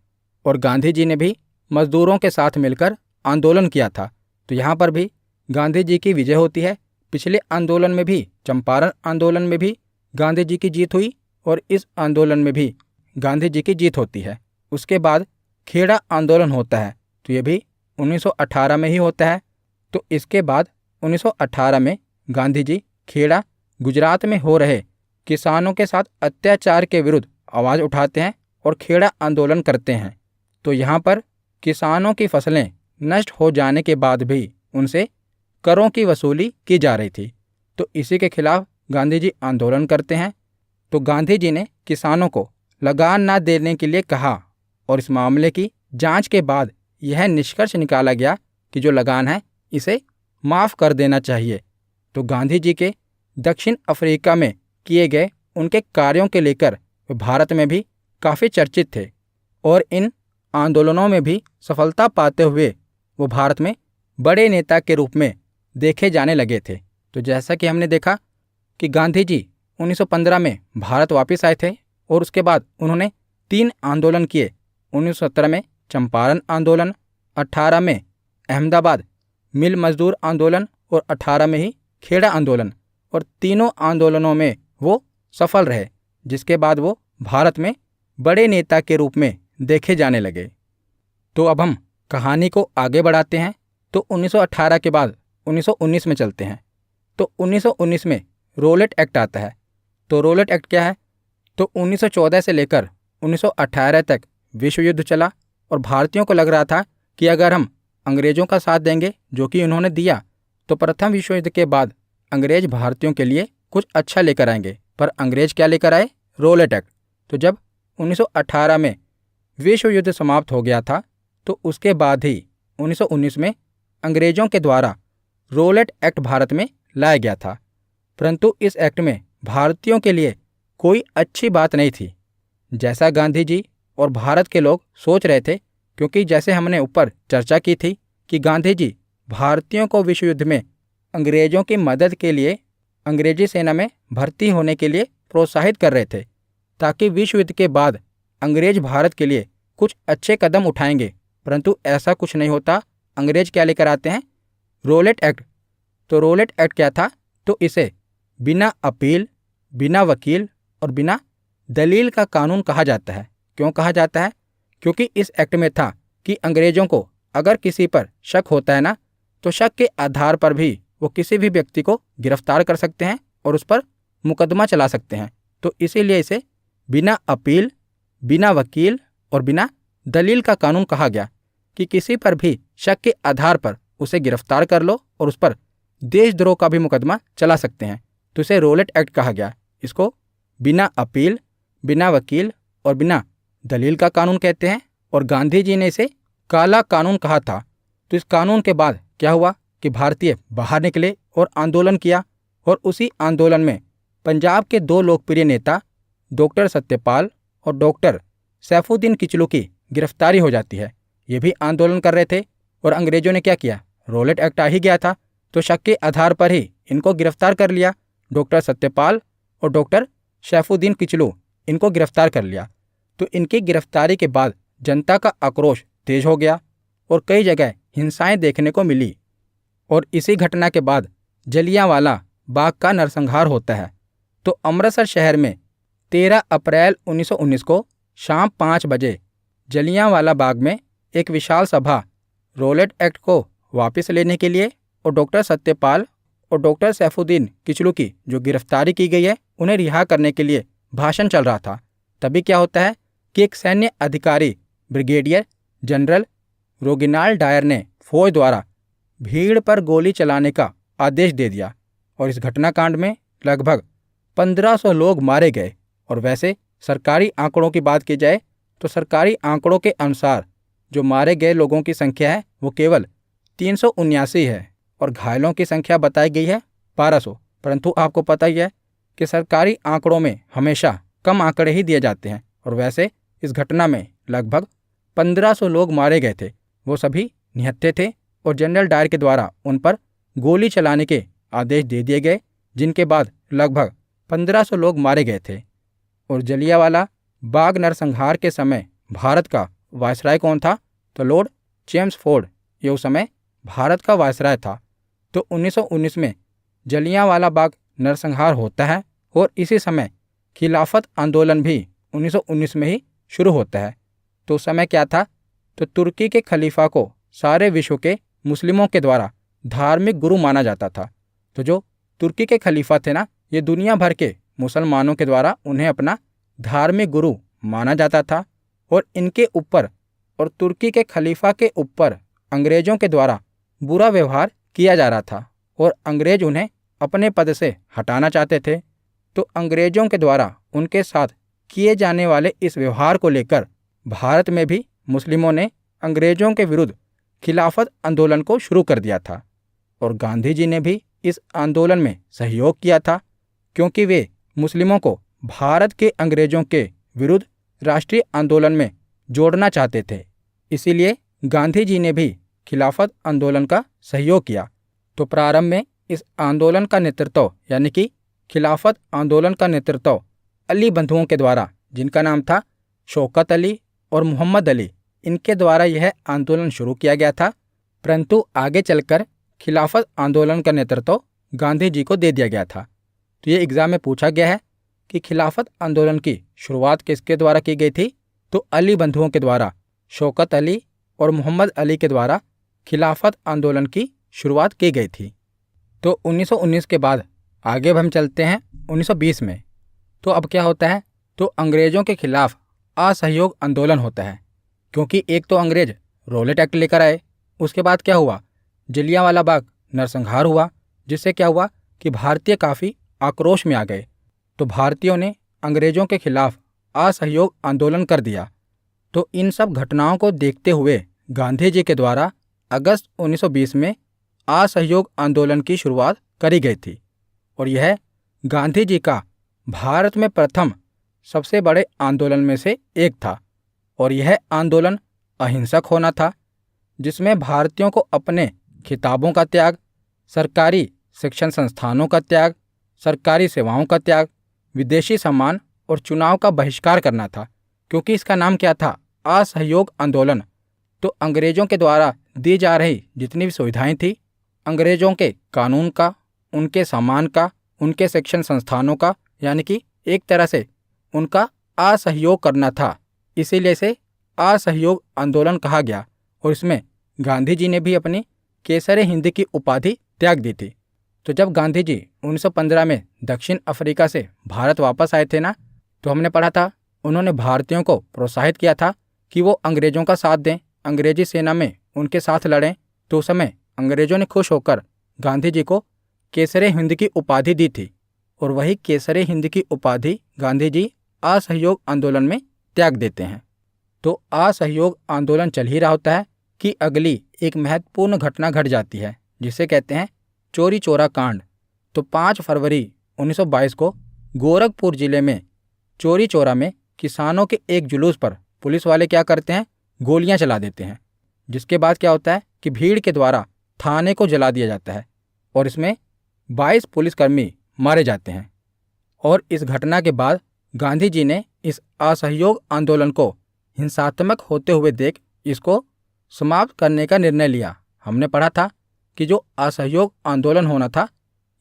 और गांधी जी ने भी मजदूरों के साथ मिलकर आंदोलन किया था। तो यहाँ पर भी गांधी जी की विजय होती है। पिछले आंदोलन में भी, चंपारण आंदोलन में भी गांधी जी की जीत हुई और इस आंदोलन में भी गांधी जी की जीत होती है। उसके बाद खेड़ा आंदोलन होता है, तो ये भी 1918 में ही होता है। तो इसके बाद 1918 में गांधी जी खेड़ा, गुजरात में हो रहे किसानों के साथ अत्याचार के विरुद्ध आवाज़ उठाते हैं और खेड़ा आंदोलन करते हैं। तो यहाँ पर किसानों की फसलें नष्ट हो जाने के बाद भी उनसे करों की वसूली की जा रही थी। तो इसी के खिलाफ गांधी जी आंदोलन करते हैं। तो गांधी जी ने किसानों को लगान ना देने के लिए कहा और इस मामले की जांच के बाद यह निष्कर्ष निकाला गया कि जो लगान है इसे माफ़ कर देना चाहिए। तो गांधी जी के दक्षिण अफ्रीका में किए गए उनके कार्यों के लेकर वे भारत में भी काफ़ी चर्चित थे और इन आंदोलनों में भी सफलता पाते हुए वो भारत में बड़े नेता के रूप में देखे जाने लगे थे। तो जैसा कि हमने देखा कि गांधी जी 1915 में भारत वापस आए थे और उसके बाद उन्होंने 3 आंदोलन किए। 1917 में चंपारण आंदोलन, 18 में अहमदाबाद मिल मजदूर आंदोलन और 18 में ही खेड़ा आंदोलन। और तीनों आंदोलनों में वो सफल रहे, जिसके बाद वो भारत में बड़े नेता के रूप में देखे जाने लगे। तो अब हम कहानी को आगे बढ़ाते हैं। तो 1918 के बाद 1919 में चलते हैं। तो 1919 में रोलेट एक्ट आता है। तो रोलेट एक्ट क्या है? तो 1914 से लेकर 1918 तक विश्व युद्ध चला और भारतीयों को लग रहा था कि अगर हम अंग्रेज़ों का साथ देंगे, जो कि उन्होंने दिया, तो प्रथम विश्व युद्ध के बाद अंग्रेज भारतीयों के लिए कुछ अच्छा लेकर आएंगे। पर अंग्रेज क्या लेकर आए? Rowlatt Act. तो जब 1918 में विश्व युद्ध समाप्त हो गया था, तो उसके बाद ही 1919 में अंग्रेज़ों के द्वारा रोलेट एक्ट भारत में लाया गया था। परंतु इस एक्ट में भारतीयों के लिए कोई अच्छी बात नहीं थी, जैसा गांधी जी और भारत के लोग सोच रहे थे। क्योंकि जैसे हमने ऊपर चर्चा की थी कि गांधी जी भारतीयों को विश्व युद्ध में अंग्रेज़ों की मदद के लिए अंग्रेजी सेना में भर्ती होने के लिए प्रोत्साहित कर रहे थे, ताकि विश्व युद्ध के बाद अंग्रेज भारत के लिए कुछ अच्छे कदम उठाएंगे। परंतु ऐसा कुछ नहीं होता। अंग्रेज क्या लेकर आते हैं? Rowlatt Act. तो रोलेट एक्ट क्या था? तो इसे बिना अपील, बिना वकील और बिना दलील का कानून कहा जाता है। क्यों कहा जाता है? क्योंकि इस एक्ट में था कि अंग्रेज़ों को अगर किसी पर शक होता है ना, तो शक के आधार पर भी वो किसी भी व्यक्ति को गिरफ्तार कर सकते हैं और उस पर मुकदमा चला सकते हैं। तो इसीलिए इसे बिना अपील, बिना वकील और बिना दलील का कानून कहा गया कि किसी पर भी शक के आधार पर उसे गिरफ्तार कर लो और उस पर देशद्रोह का भी मुकदमा चला सकते हैं। तो इसे रोलेट एक्ट कहा गया। इसको बिना अपील, बिना वकील और बिना दलील का कानून कहते हैं। और गांधी जी ने इसे काला कानून कहा था। तो इस कानून के बाद क्या हुआ कि भारतीय बाहर निकले और आंदोलन किया। और उसी आंदोलन में पंजाब के 2 लोकप्रिय नेता डॉक्टर सत्यपाल और डॉक्टर सैफुद्दीन किचलू की गिरफ्तारी हो जाती है। ये भी आंदोलन कर रहे थे और अंग्रेजों ने क्या किया? रोलेट एक्ट आ ही गया था, तो शक के आधार पर ही इनको गिरफ्तार कर लिया। डॉक्टर सत्यपाल और डॉक्टर सैफुद्दीन किचलू, इनको गिरफ्तार कर लिया। तो इनकी गिरफ्तारी के बाद जनता का आक्रोश तेज हो गया और कई जगह हिंसाएं देखने को मिली। और इसी घटना के बाद जलियांवाला बाग का नरसंहार होता है। तो अमृतसर शहर में 13 अप्रैल 1919 को शाम 5 बजे जलियांवाला बाग में एक विशाल सभा रोलेट एक्ट को वापस लेने के लिए और डॉक्टर सत्यपाल और डॉक्टर सैफुद्दीन किचलू की जो गिरफ्तारी की गई है उन्हें रिहा करने के लिए भाषण चल रहा था। तभी क्या होता है कि एक सैन्य अधिकारी ब्रिगेडियर जनरल रोगिनाल्ड डायर ने फौज द्वारा भीड़ पर गोली चलाने का आदेश दे दिया और इस घटनाकांड में लगभग 1500 लोग मारे गए। और वैसे सरकारी आंकड़ों की बात की जाए तो सरकारी आंकड़ों के अनुसार जो मारे गए लोगों की संख्या है वो केवल 379 है और घायलों की संख्या बताई गई है 1200। परंतु आपको पता ही है कि सरकारी आंकड़ों में हमेशा कम आंकड़े ही दिए जाते हैं। और वैसे इस घटना में लगभग 1500 लोग मारे गए थे। वो सभी निहत्थे थे और जनरल डायर के द्वारा उन पर गोली चलाने के आदेश दे दिए गए, जिनके बाद लगभग 1500 लोग मारे गए थे। और जलियांवाला बाग नरसंहार के समय भारत का वायसराय कौन था? तो लॉर्ड चेम्सफोर्ड ये उस समय भारत का वायसराय था। तो 1919 में जलियांवाला बाग नरसंहार होता है और इसी समय खिलाफत आंदोलन भी 1919 में ही शुरू होता है। तो उस समय क्या था? तो तुर्की के खलीफा को सारे विश्व के मुस्लिमों के द्वारा धार्मिक गुरु माना जाता था। तो जो तुर्की के खलीफा थे ना, ये दुनिया भर के मुसलमानों के द्वारा उन्हें अपना धार्मिक गुरु माना जाता था और इनके ऊपर और तुर्की के खलीफा के ऊपर अंग्रेजों के द्वारा बुरा व्यवहार किया जा रहा था और अंग्रेज उन्हें अपने पद से हटाना चाहते थे। तो अंग्रेजों के द्वारा उनके साथ किए जाने वाले इस व्यवहार को लेकर भारत में भी मुस्लिमों ने अंग्रेजों के विरुद्ध खिलाफत आंदोलन को शुरू कर दिया था और गांधी जी ने भी इस आंदोलन में सहयोग किया था, क्योंकि वे मुस्लिमों को भारत के अंग्रेजों के विरुद्ध राष्ट्रीय आंदोलन में जोड़ना चाहते थे। इसीलिए गांधी जी ने भी खिलाफत आंदोलन का सहयोग किया। तो प्रारंभ में इस आंदोलन का नेतृत्व यानी कि खिलाफत आंदोलन का नेतृत्व अली बंधुओं के द्वारा, जिनका नाम था शौकत अली और मोहम्मद अली, इनके द्वारा यह आंदोलन शुरू किया गया था। परंतु आगे चलकर खिलाफत आंदोलन का नेतृत्व गांधी जी को दे दिया गया था। तो ये एग्जाम में पूछा गया है कि खिलाफत आंदोलन की शुरुआत किसके द्वारा की गई थी? तो अली बंधुओं के द्वारा, शौकत अली और मोहम्मद अली के द्वारा खिलाफत आंदोलन की शुरुआत की गई थी। तो 1919 के बाद आगे अब हम चलते हैं 1920 में। तो अब क्या होता है? तो अंग्रेजों के खिलाफ असहयोग आंदोलन होता है, क्योंकि एक तो अंग्रेज रॉलेट एक्ट लेकर आए, उसके बाद क्या हुआ? जलियांवाला बाग नरसंहार हुआ, जिससे क्या हुआ कि भारतीय काफ़ी आक्रोश में आ गए। तो भारतीयों ने अंग्रेजों के खिलाफ असहयोग आंदोलन कर दिया। तो इन सब घटनाओं को देखते हुए गांधी जी के द्वारा अगस्त 1920 में असहयोग आंदोलन की शुरुआत करी गई थी और यह गांधी जी का भारत में प्रथम सबसे बड़े आंदोलन में से एक था और यह आंदोलन अहिंसक होना था, जिसमें भारतीयों को अपने खिताबों का त्याग, सरकारी शिक्षण संस्थानों का त्याग, सरकारी सेवाओं का त्याग, विदेशी सम्मान और चुनाव का बहिष्कार करना था, क्योंकि इसका नाम क्या था? असहयोग आंदोलन। तो अंग्रेजों के द्वारा दी जा रही जितनी भी सुविधाएं थी, अंग्रेजों के कानून का, उनके सम्मान का, उनके शिक्षण संस्थानों का, यानी कि एक तरह से उनका असहयोग करना था। इसीलिए इसे असहयोग आंदोलन कहा गया और इसमें गांधी जी ने भी अपनी केसरे हिंद की उपाधि त्याग दी थी। तो जब गांधी जी 1915 में दक्षिण अफ्रीका से भारत वापस आए थे ना, तो हमने पढ़ा था उन्होंने भारतीयों को प्रोत्साहित किया था कि वो अंग्रेजों का साथ दें, अंग्रेजी सेना में उनके साथ लड़ें। तो उस समय अंग्रेजों ने खुश होकर गांधी जी को केसरे हिंद की उपाधि दी थी और वही केसरे हिंद की उपाधि गांधी जी असहयोग आंदोलन में त्याग देते हैं। तो असहयोग आंदोलन चल ही रहा होता है कि अगली एक महत्वपूर्ण घटना घट जाती है, जिसे कहते हैं चौरी चौरा कांड। तो 5 फरवरी 1922 को गोरखपुर जिले में चौरी चौरा में किसानों के एक जुलूस पर पुलिस वाले क्या करते हैं? गोलियां चला देते हैं, जिसके बाद क्या होता है कि भीड़ के द्वारा थाने को जला दिया जाता है और इसमें 22 पुलिसकर्मी मारे जाते हैं। और इस घटना के बाद गांधी जी ने इस असहयोग आंदोलन को हिंसात्मक होते हुए देख इसको समाप्त करने का निर्णय लिया। हमने पढ़ा था कि जो असहयोग आंदोलन होना था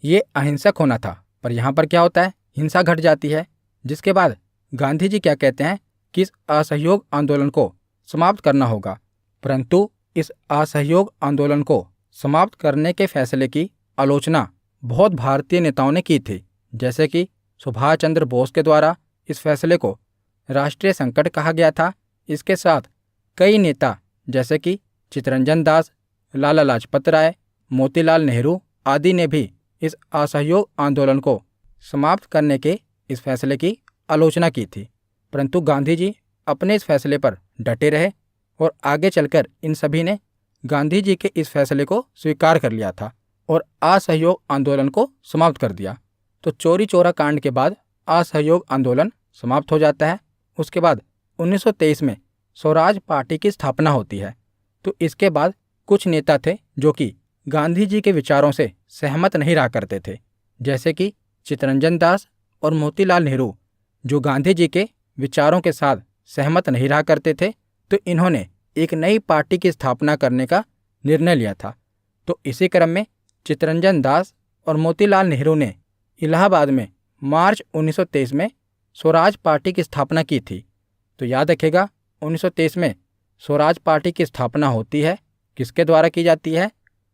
ये अहिंसक होना था, पर यहाँ पर क्या होता है? हिंसा घट जाती है, जिसके बाद गांधी जी क्या कहते हैं कि इस असहयोग आंदोलन को समाप्त करना होगा। परंतु इस असहयोग आंदोलन को समाप्त करने के फैसले की आलोचना बहुत भारतीय नेताओं ने की थी, जैसे कि सुभाष चंद्र बोस के द्वारा इस फैसले को राष्ट्रीय संकट कहा गया था। इसके साथ कई नेता जैसे कि चित्तरंजन दास, लाला लाजपत राय, मोतीलाल नेहरू आदि ने भी इस असहयोग आंदोलन को समाप्त करने के इस फैसले की आलोचना की थी। परंतु गांधी जी अपने इस फैसले पर डटे रहे और आगे चलकर इन सभी ने गांधी जी के इस फैसले को स्वीकार कर लिया था और असहयोग आंदोलन को समाप्त कर दिया। तो चौरी चौरा कांड के बाद असहयोग आंदोलन समाप्त हो जाता है। उसके बाद 1923 में स्वराज पार्टी की स्थापना होती है। तो इसके बाद कुछ नेता थे जो कि गांधी जी के विचारों से सहमत नहीं रहा करते थे, जैसे कि चित्तरंजन दास और मोतीलाल नेहरू, जो गांधी जी के विचारों के साथ सहमत नहीं रहा करते थे, तो इन्होंने एक नई पार्टी की स्थापना करने का निर्णय लिया था। तो इसी क्रम में चित्तरंजन दास और मोतीलाल नेहरू ने इलाहाबाद में मार्च 1923 में स्वराज पार्टी की स्थापना की थी। तो याद रखिएगा, 1923 में स्वराज पार्टी की स्थापना होती है, किसके द्वारा की जाती है?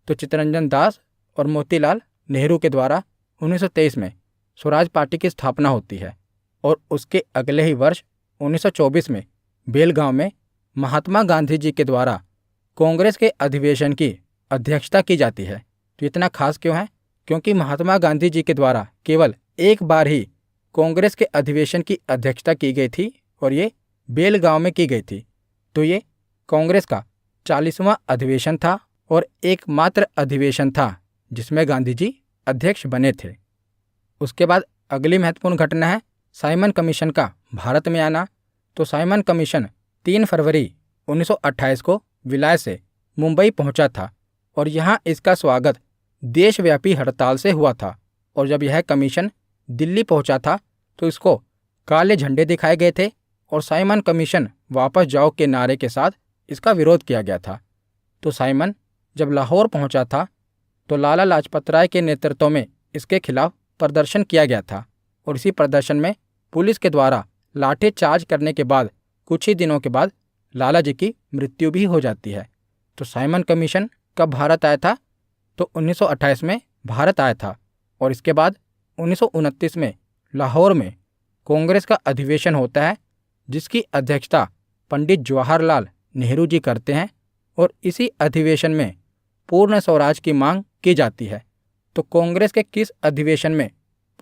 तो चित्तरंजन दास और मोतीलाल नेहरू के द्वारा 1923 में स्वराज पार्टी की स्थापना होती है। और उसके अगले ही वर्ष 1924 में बेलगांव में महात्मा गांधी जी के द्वारा कांग्रेस के अधिवेशन की अध्यक्षता की जाती है। तो इतना खास क्यों है? क्योंकि महात्मा गांधी जी के द्वारा केवल एक बार ही कांग्रेस के अधिवेशन की अध्यक्षता की गई थी और ये बेलगांव में की गई थी। तो ये कांग्रेस का 40वां अधिवेशन था और एकमात्र अधिवेशन था जिसमें गांधी जी अध्यक्ष बने थे। उसके बाद अगली महत्वपूर्ण घटना है साइमन कमीशन का भारत में आना। तो साइमन कमीशन 3 फरवरी 1928 को विलय से मुंबई पहुंचा था और यहाँ इसका स्वागत देशव्यापी हड़ताल से हुआ था। और जब यह कमीशन दिल्ली पहुंचा था तो इसको काले झंडे दिखाए गए थे और साइमन कमीशन वापस जाओ के नारे के साथ इसका विरोध किया गया था। तो साइमन जब लाहौर पहुंचा था तो लाला लाजपत राय के नेतृत्व में इसके खिलाफ प्रदर्शन किया गया था और इसी प्रदर्शन में पुलिस के द्वारा लाठीचार्ज करने के बाद कुछ ही दिनों के बाद लाला जी की मृत्यु भी हो जाती है। तो साइमन कमीशन कब भारत आया था? तो 1928 में भारत आया था और इसके बाद 1929 में लाहौर में कांग्रेस का अधिवेशन होता है जिसकी अध्यक्षता पंडित जवाहरलाल नेहरू जी करते हैं और इसी अधिवेशन में पूर्ण स्वराज की मांग की जाती है। तो कांग्रेस के किस अधिवेशन में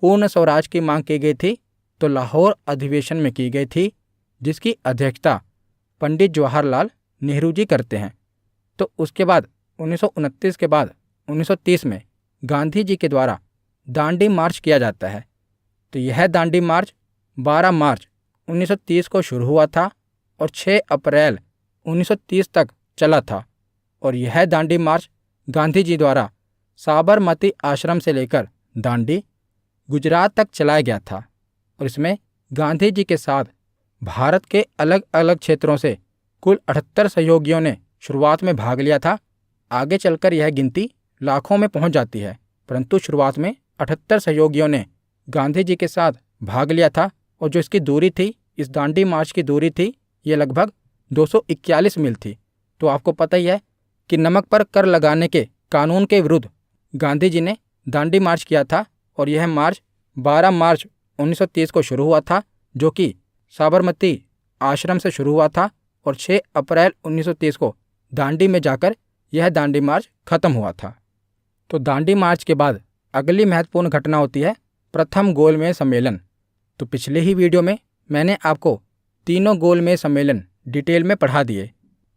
पूर्ण स्वराज की मांग की गई थी? तो लाहौर अधिवेशन में की गई थी जिसकी अध्यक्षता पंडित जवाहरलाल नेहरू जी करते हैं। तो उसके बाद 1929 के बाद 1930 में गांधी जी के द्वारा दांडी मार्च किया जाता है। तो यह दांडी मार्च 12 मार्च 1930 को शुरू हुआ था और 6 अप्रैल 1930 तक चला था। और यह दांडी मार्च गांधी जी द्वारा साबरमती आश्रम से लेकर दांडी गुजरात तक चलाया गया था और इसमें गांधी जी के साथ भारत के अलग अलग क्षेत्रों से कुल 78 सहयोगियों ने शुरुआत में भाग लिया था। आगे चलकर यह गिनती लाखों में पहुंच जाती है, परंतु शुरुआत में 78 सहयोगियों ने गांधी जी के साथ भाग लिया था और जो इसकी दूरी थी, इस दांडी मार्च की दूरी थी, ये लगभग 241 मील थी। तो आपको पता ही है कि नमक पर कर लगाने के कानून के विरुद्ध गांधी जी ने दांडी मार्च किया था और यह मार्च 12 मार्च 1930 को शुरू हुआ था जो कि साबरमती आश्रम से शुरू हुआ था और 6 अप्रैल 1930 को दांडी में जाकर यह दांडी मार्च खत्म हुआ था। तो दांडी मार्च के बाद अगली महत्वपूर्ण घटना होती है प्रथम गोलमेज सम्मेलन। तो पिछले ही वीडियो में मैंने आपको तीनों गोलमेज सम्मेलन डिटेल में पढ़ा दिए।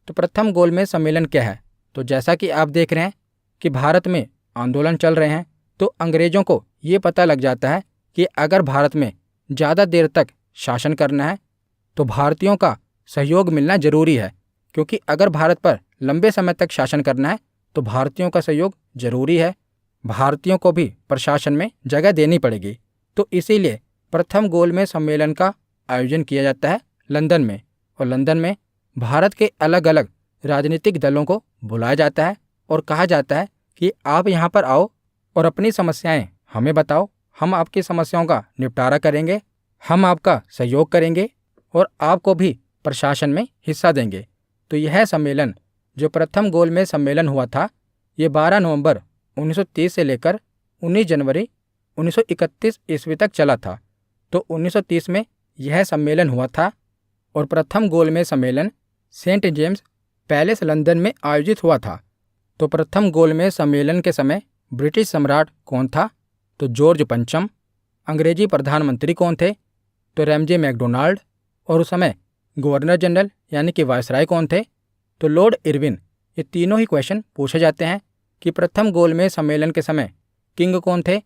तो प्रथम गोलमेज सम्मेलन क्या है? तो जैसा कि आप देख रहे हैं कि भारत में आंदोलन चल रहे हैं, तो अंग्रेज़ों को ये पता लग जाता है कि अगर भारत में ज़्यादा देर तक शासन करना है तो भारतीयों का सहयोग मिलना जरूरी है, क्योंकि अगर भारत पर लंबे समय तक शासन करना है तो भारतीयों का सहयोग जरूरी है। भारतीयों को भी प्रशासन में जगह देनी पड़ेगी। तो इसीलिए प्रथम गोलमेज सम्मेलन का आयोजन किया जाता है लंदन में, और लंदन में भारत के अलग अलग राजनीतिक दलों को बुलाया जाता है और कहा जाता है कि आप यहाँ पर आओ और अपनी समस्याएं हमें बताओ, हम आपकी समस्याओं का निपटारा करेंगे, हम आपका सहयोग करेंगे और आपको भी प्रशासन में हिस्सा देंगे। तो यह सम्मेलन जो प्रथम गोलमेज सम्मेलन हुआ था, ये 12 नवंबर 1930 से लेकर 19 जनवरी 1931 ईस्वी तक चला था। तो 1930 में यह सम्मेलन हुआ था और प्रथम गोलमेज सम्मेलन सेंट जेम्स पैलेस लंदन में आयोजित हुआ था। तो प्रथम गोलमेज सम्मेलन के समय ब्रिटिश सम्राट कौन था? तो जॉर्ज पंचम। अंग्रेजी प्रधानमंत्री कौन थे? तो रैमजे मैकडोनाल्ड। और उस समय गवर्नर जनरल यानी कि वायसराय कौन थे? तो लॉर्ड इरविन। ये तीनों ही क्वेश्चन पूछे जाते हैं कि प्रथम गोलमेज सम्मेलन के समय किंग कौन थे?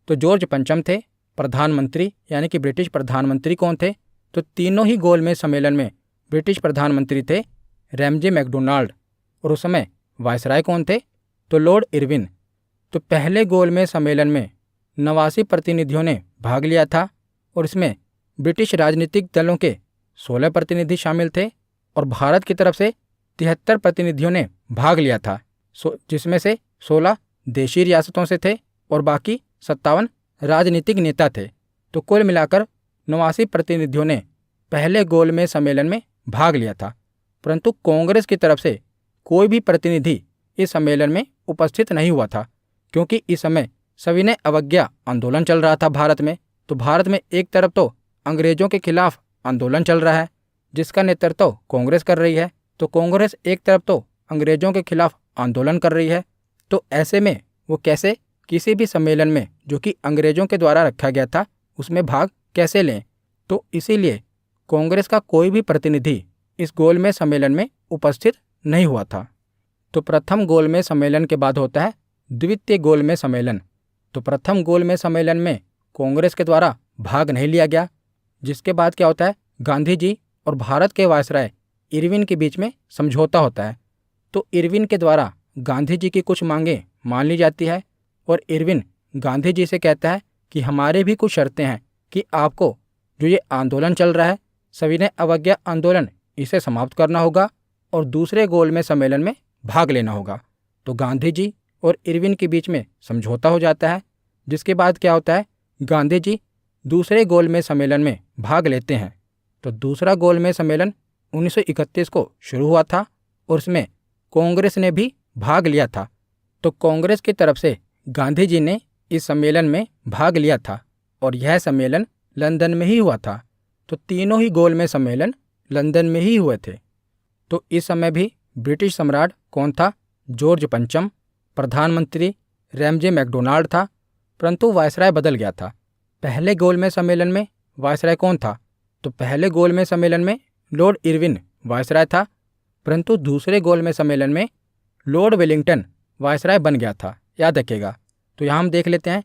तो जॉर्ज पंचम थे। प्रधानमंत्री यानी कि ब्रिटिश प्रधानमंत्री कौन थे? तो तीनों ही गोलमेज सम्मेलन में ब्रिटिश प्रधानमंत्री थे रैमजे मैकडोनाल्ड। और उस समय वायसराय कौन थे? तो लॉर्ड इरविन। तो पहले गोलमेज सम्मेलन में 89 प्रतिनिधियों ने भाग लिया था और इसमें ब्रिटिश राजनीतिक दलों के 16 प्रतिनिधि शामिल थे और भारत की तरफ से 73 प्रतिनिधियों ने भाग लिया था, जिसमें से 16 देशी रियासतों से थे और बाकी 57 राजनीतिक नेता थे। तो कुल मिलाकर 89 प्रतिनिधियों ने पहले गोलमेज सम्मेलन में भाग लिया था, परंतु कांग्रेस की तरफ से कोई भी प्रतिनिधि इस सम्मेलन में उपस्थित नहीं हुआ था, क्योंकि इस समय सविनय अवज्ञा आंदोलन चल रहा था भारत में। तो भारत में एक तरफ तो अंग्रेजों के खिलाफ आंदोलन चल रहा है जिसका नेतृत्व कांग्रेस कर रही है, तो कांग्रेस एक तरफ तो अंग्रेजों के खिलाफ आंदोलन कर रही है, तो ऐसे में वो कैसे किसी भी सम्मेलन में जो कि अंग्रेजों के द्वारा रखा गया था उसमें भाग कैसे लें। तो इसीलिए कांग्रेस का कोई भी प्रतिनिधि इस गोलमेज सम्मेलन में उपस्थित नहीं हुआ था। तो प्रथम गोलमेज सम्मेलन के बाद होता है द्वितीय गोलमेज सम्मेलन। तो प्रथम गोलमेज सम्मेलन में कांग्रेस के द्वारा भाग नहीं लिया गया, जिसके बाद क्या होता है, गांधी जी और भारत के वायसराय इरविन के बीच में समझौता होता है। तो इरविन के द्वारा गांधी जी की कुछ मांगें मान ली जाती है और इरविन गांधी जी से कहता है कि हमारे भी कुछ शर्तें हैं कि आपको जो ये आंदोलन चल रहा है सविनय अवज्ञा आंदोलन, इसे समाप्त करना होगा और दूसरे गोलमेज सम्मेलन में भाग लेना होगा। तो गांधी जी और इरविन के बीच में समझौता हो जाता है, जिसके बाद क्या होता है, गांधी जी दूसरे गोलमेज सम्मेलन में भाग लेते हैं। तो दूसरा गोलमेज सम्मेलन 1931 को शुरू हुआ था और उसमें कांग्रेस ने भी भाग लिया था। तो कांग्रेस की तरफ से गांधी जी ने इस सम्मेलन में भाग लिया था और यह सम्मेलन लंदन में ही हुआ था। तो तीनों ही गोलमेज सम्मेलन लंदन में ही हुए थे। तो इस समय भी ब्रिटिश सम्राट कौन था, जॉर्ज पंचम। प्रधानमंत्री रैमजे मैकडोनाल्ड था, परंतु वायसराय बदल गया था। पहले गोलमेज सम्मेलन में वायसराय कौन था, तो पहले गोलमेज सम्मेलन में लॉर्ड इरविन वायसराय था, परंतु दूसरे गोलमेज सम्मेलन में लॉर्ड वेलिंगटन वायसराय बन गया था, याद रखिएगा। तो यहाँ हम देख लेते हैं।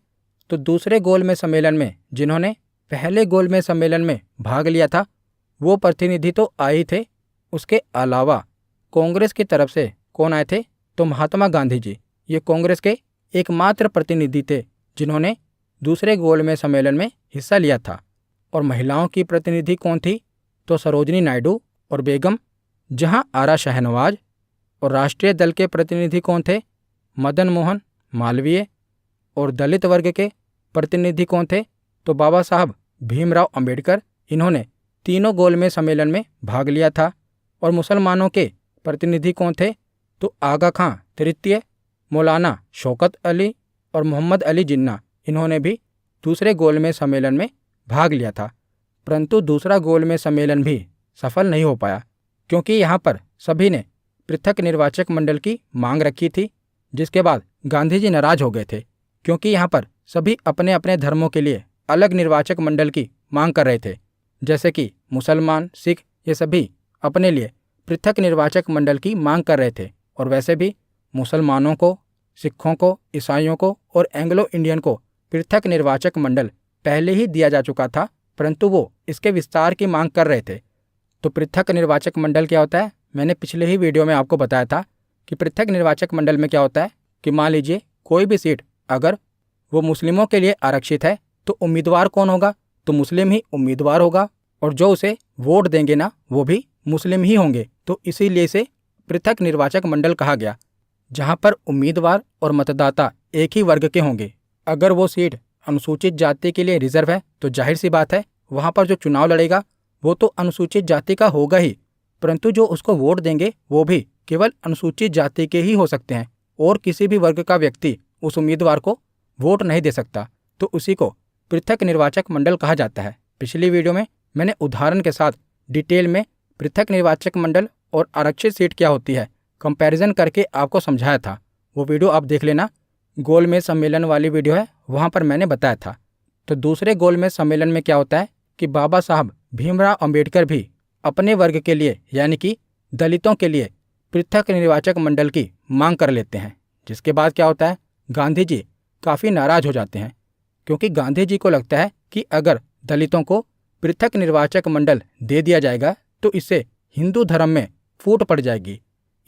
तो दूसरे गोलमेज सम्मेलन में जिन्होंने पहले गोलमेज सम्मेलन में भाग लिया था वो प्रतिनिधि तो आए थे, उसके अलावा कांग्रेस की तरफ से कौन आए थे, तो महात्मा गांधी जी। ये कांग्रेस के एकमात्र प्रतिनिधि थे जिन्होंने दूसरे गोलमेज सम्मेलन में हिस्सा लिया था। और महिलाओं की प्रतिनिधि कौन थी, तो सरोजनी नायडू और बेगम जहां आरा शहनवाज। और राष्ट्रीय दल के प्रतिनिधि कौन थे, मदन मोहन मालवीय। और दलित वर्ग के प्रतिनिधि कौन थे, तो बाबा साहब भीमराव अंबेडकर। इन्होंने तीनों गोलमेज सम्मेलन में भाग लिया था। और मुसलमानों के प्रतिनिधि कौन थे, तो आगा खां तृतीय, मौलाना शौकत अली और मोहम्मद अली जिन्ना। इन्होंने भी दूसरे गोलमेज सम्मेलन में भाग लिया था, परंतु दूसरा गोलमेज सम्मेलन भी सफल नहीं हो पाया, क्योंकि यहाँ पर सभी ने पृथक निर्वाचक मंडल की मांग रखी थी, जिसके बाद गांधी जी नाराज हो गए थे, क्योंकि यहाँ पर सभी अपने अपने धर्मों के लिए अलग निर्वाचक मंडल की मांग कर रहे थे। जैसे कि मुसलमान, सिख, ये सभी अपने लिए पृथक निर्वाचक मंडल की मांग कर रहे थे। और वैसे भी मुसलमानों को, सिखों को, ईसाइयों को और एंग्लो इंडियन को पृथक निर्वाचक मंडल पहले ही दिया जा चुका था, परंतु वो इसके विस्तार की मांग कर रहे थे। तो पृथक निर्वाचक मंडल क्या होता है, मैंने पिछले ही वीडियो में आपको बताया था कि पृथक निर्वाचक मंडल में क्या होता है कि मान लीजिए कोई भी सीट अगर वो मुस्लिमों के लिए आरक्षित है तो उम्मीदवार कौन होगा, तो मुस्लिम ही उम्मीदवार होगा और जो उसे वोट देंगे ना वो भी मुस्लिम ही होंगे। तो इसीलिए इसे पृथक निर्वाचक मंडल कहा गया, जहां पर उम्मीदवार और मतदाता एक ही वर्ग के होंगे। अगर वो सीट अनुसूचित जाति के लिए रिजर्व है तो जाहिर सी बात है वहां पर जो चुनाव लड़ेगा वो तो अनुसूचित जाति का होगा ही, परंतु जो उसको वोट देंगे वो भी केवल अनुसूचित जाति के ही हो सकते हैं और किसी भी वर्ग का व्यक्ति उस उम्मीदवार को वोट नहीं दे सकता। तो उसी को पृथक निर्वाचक मंडल कहा जाता है। पिछली वीडियो में मैंने उदाहरण के साथ डिटेल में पृथक निर्वाचक मंडल और आरक्षित सीट क्या होती है कंपैरिजन करके आपको समझाया था, वो वीडियो आप देख लेना। गोलमेज सम्मेलन वाली वीडियो है, वहाँ पर मैंने बताया था। तो दूसरे गोलमेज सम्मेलन में क्या होता है कि बाबा साहब भीमराव अंबेडकर भी अपने वर्ग के लिए यानी कि दलितों के लिए पृथक निर्वाचक मंडल की मांग कर लेते हैं, जिसके बाद क्या होता है गांधी जी काफ़ी नाराज हो जाते हैं, क्योंकि गांधी जी को लगता है कि अगर दलितों को पृथक निर्वाचक मंडल दे दिया जाएगा तो इससे हिंदू धर्म में फूट पड़ जाएगी।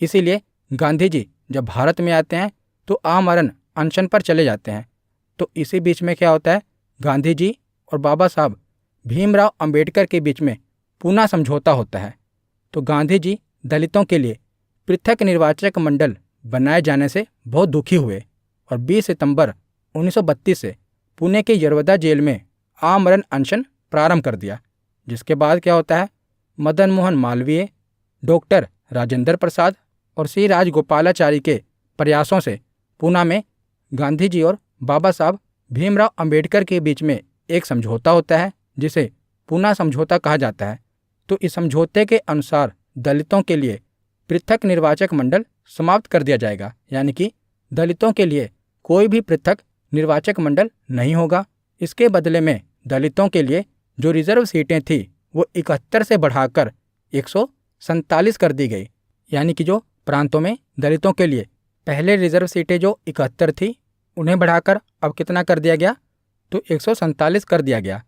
इसीलिए गांधी जी जब भारत में आते हैं तो आमरण अनशन पर चले जाते हैं। तो इसी बीच में क्या होता है गांधी जी और बाबा साहब भीमराव अंबेडकर के बीच में पूना समझौता होता है। तो गांधी जी दलितों के लिए पृथक निर्वाचक मंडल बनाए जाने से बहुत दुखी हुए और 20 सितंबर 1932 से पुणे के यरवदा जेल में आमरण अनशन प्रारंभ कर दिया। जिसके बाद क्या होता है, मदन मोहन मालवीय, डॉक्टर राजेंद्र प्रसाद और श्री राजगोपालाचारी के प्रयासों से पूना में गांधी जी और बाबा साहब भीमराव अंबेडकर के बीच में एक समझौता होता है, जिसे पूना समझौता कहा जाता है। तो इस समझौते के अनुसार दलितों के लिए पृथक निर्वाचक मंडल समाप्त कर दिया जाएगा, यानी कि दलितों के लिए कोई भी पृथक निर्वाचक मंडल नहीं होगा। इसके बदले में दलितों के लिए जो रिजर्व सीटें थी वो 71 से बढ़ाकर 147 कर दी गई, यानी कि जो प्रांतों में दलितों के लिए पहले रिजर्व सीटें जो 71 थी उन्हें बढ़ाकर अब कितना कर दिया गया, तो 147 कर दिया गया।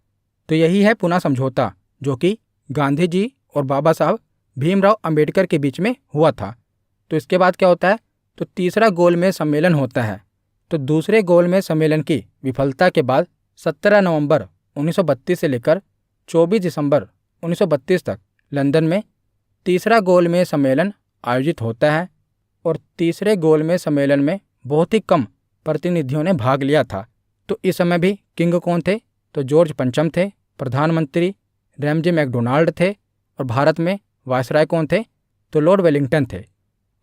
तो यही है पूना समझौता, जो कि गांधी जी और बाबा साहब भीमराव अंबेडकर के बीच में हुआ था। तो इसके बाद क्या होता है, तो तीसरा गोलमेज सम्मेलन होता है। तो दूसरे गोलमेज सम्मेलन की विफलता के बाद 17 नवंबर 1932 से लेकर 24 दिसंबर 1932 तक लंदन में तीसरा गोलमेज सम्मेलन आयोजित होता है। और तीसरे गोलमेज सम्मेलन में बहुत ही कम प्रतिनिधियों ने भाग लिया था। तो इस समय भी किंग कौन थे, तो जॉर्ज पंचम थे, प्रधानमंत्री रैमजे मैकडोनाल्ड थे और भारत में वायसराय कौन थे, तो लॉर्ड वेलिंगटन थे।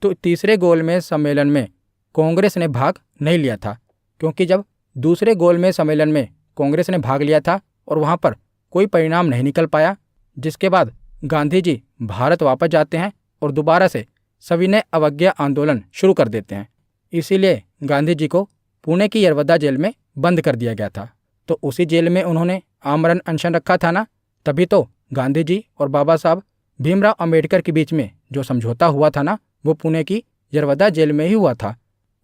तो तीसरे गोलमेज सम्मेलन में कांग्रेस ने भाग नहीं लिया था, क्योंकि जब दूसरे गोलमेज सम्मेलन में कांग्रेस ने भाग लिया था और वहाँ पर कोई परिणाम नहीं निकल पाया, जिसके बाद गांधी जी भारत वापस जाते हैं और दोबारा से सविनय अवज्ञा आंदोलन शुरू कर देते हैं। इसीलिए गांधी जी को पुणे की यरवदा जेल में बंद कर दिया गया था। तो उसी जेल में उन्होंने आमरण अनशन रखा था ना, तभी तो गांधी जी और बाबा साहब भीमराव अंबेडकर के बीच में जो समझौता हुआ था ना, वो पुणे की यरवदा जेल में ही हुआ था।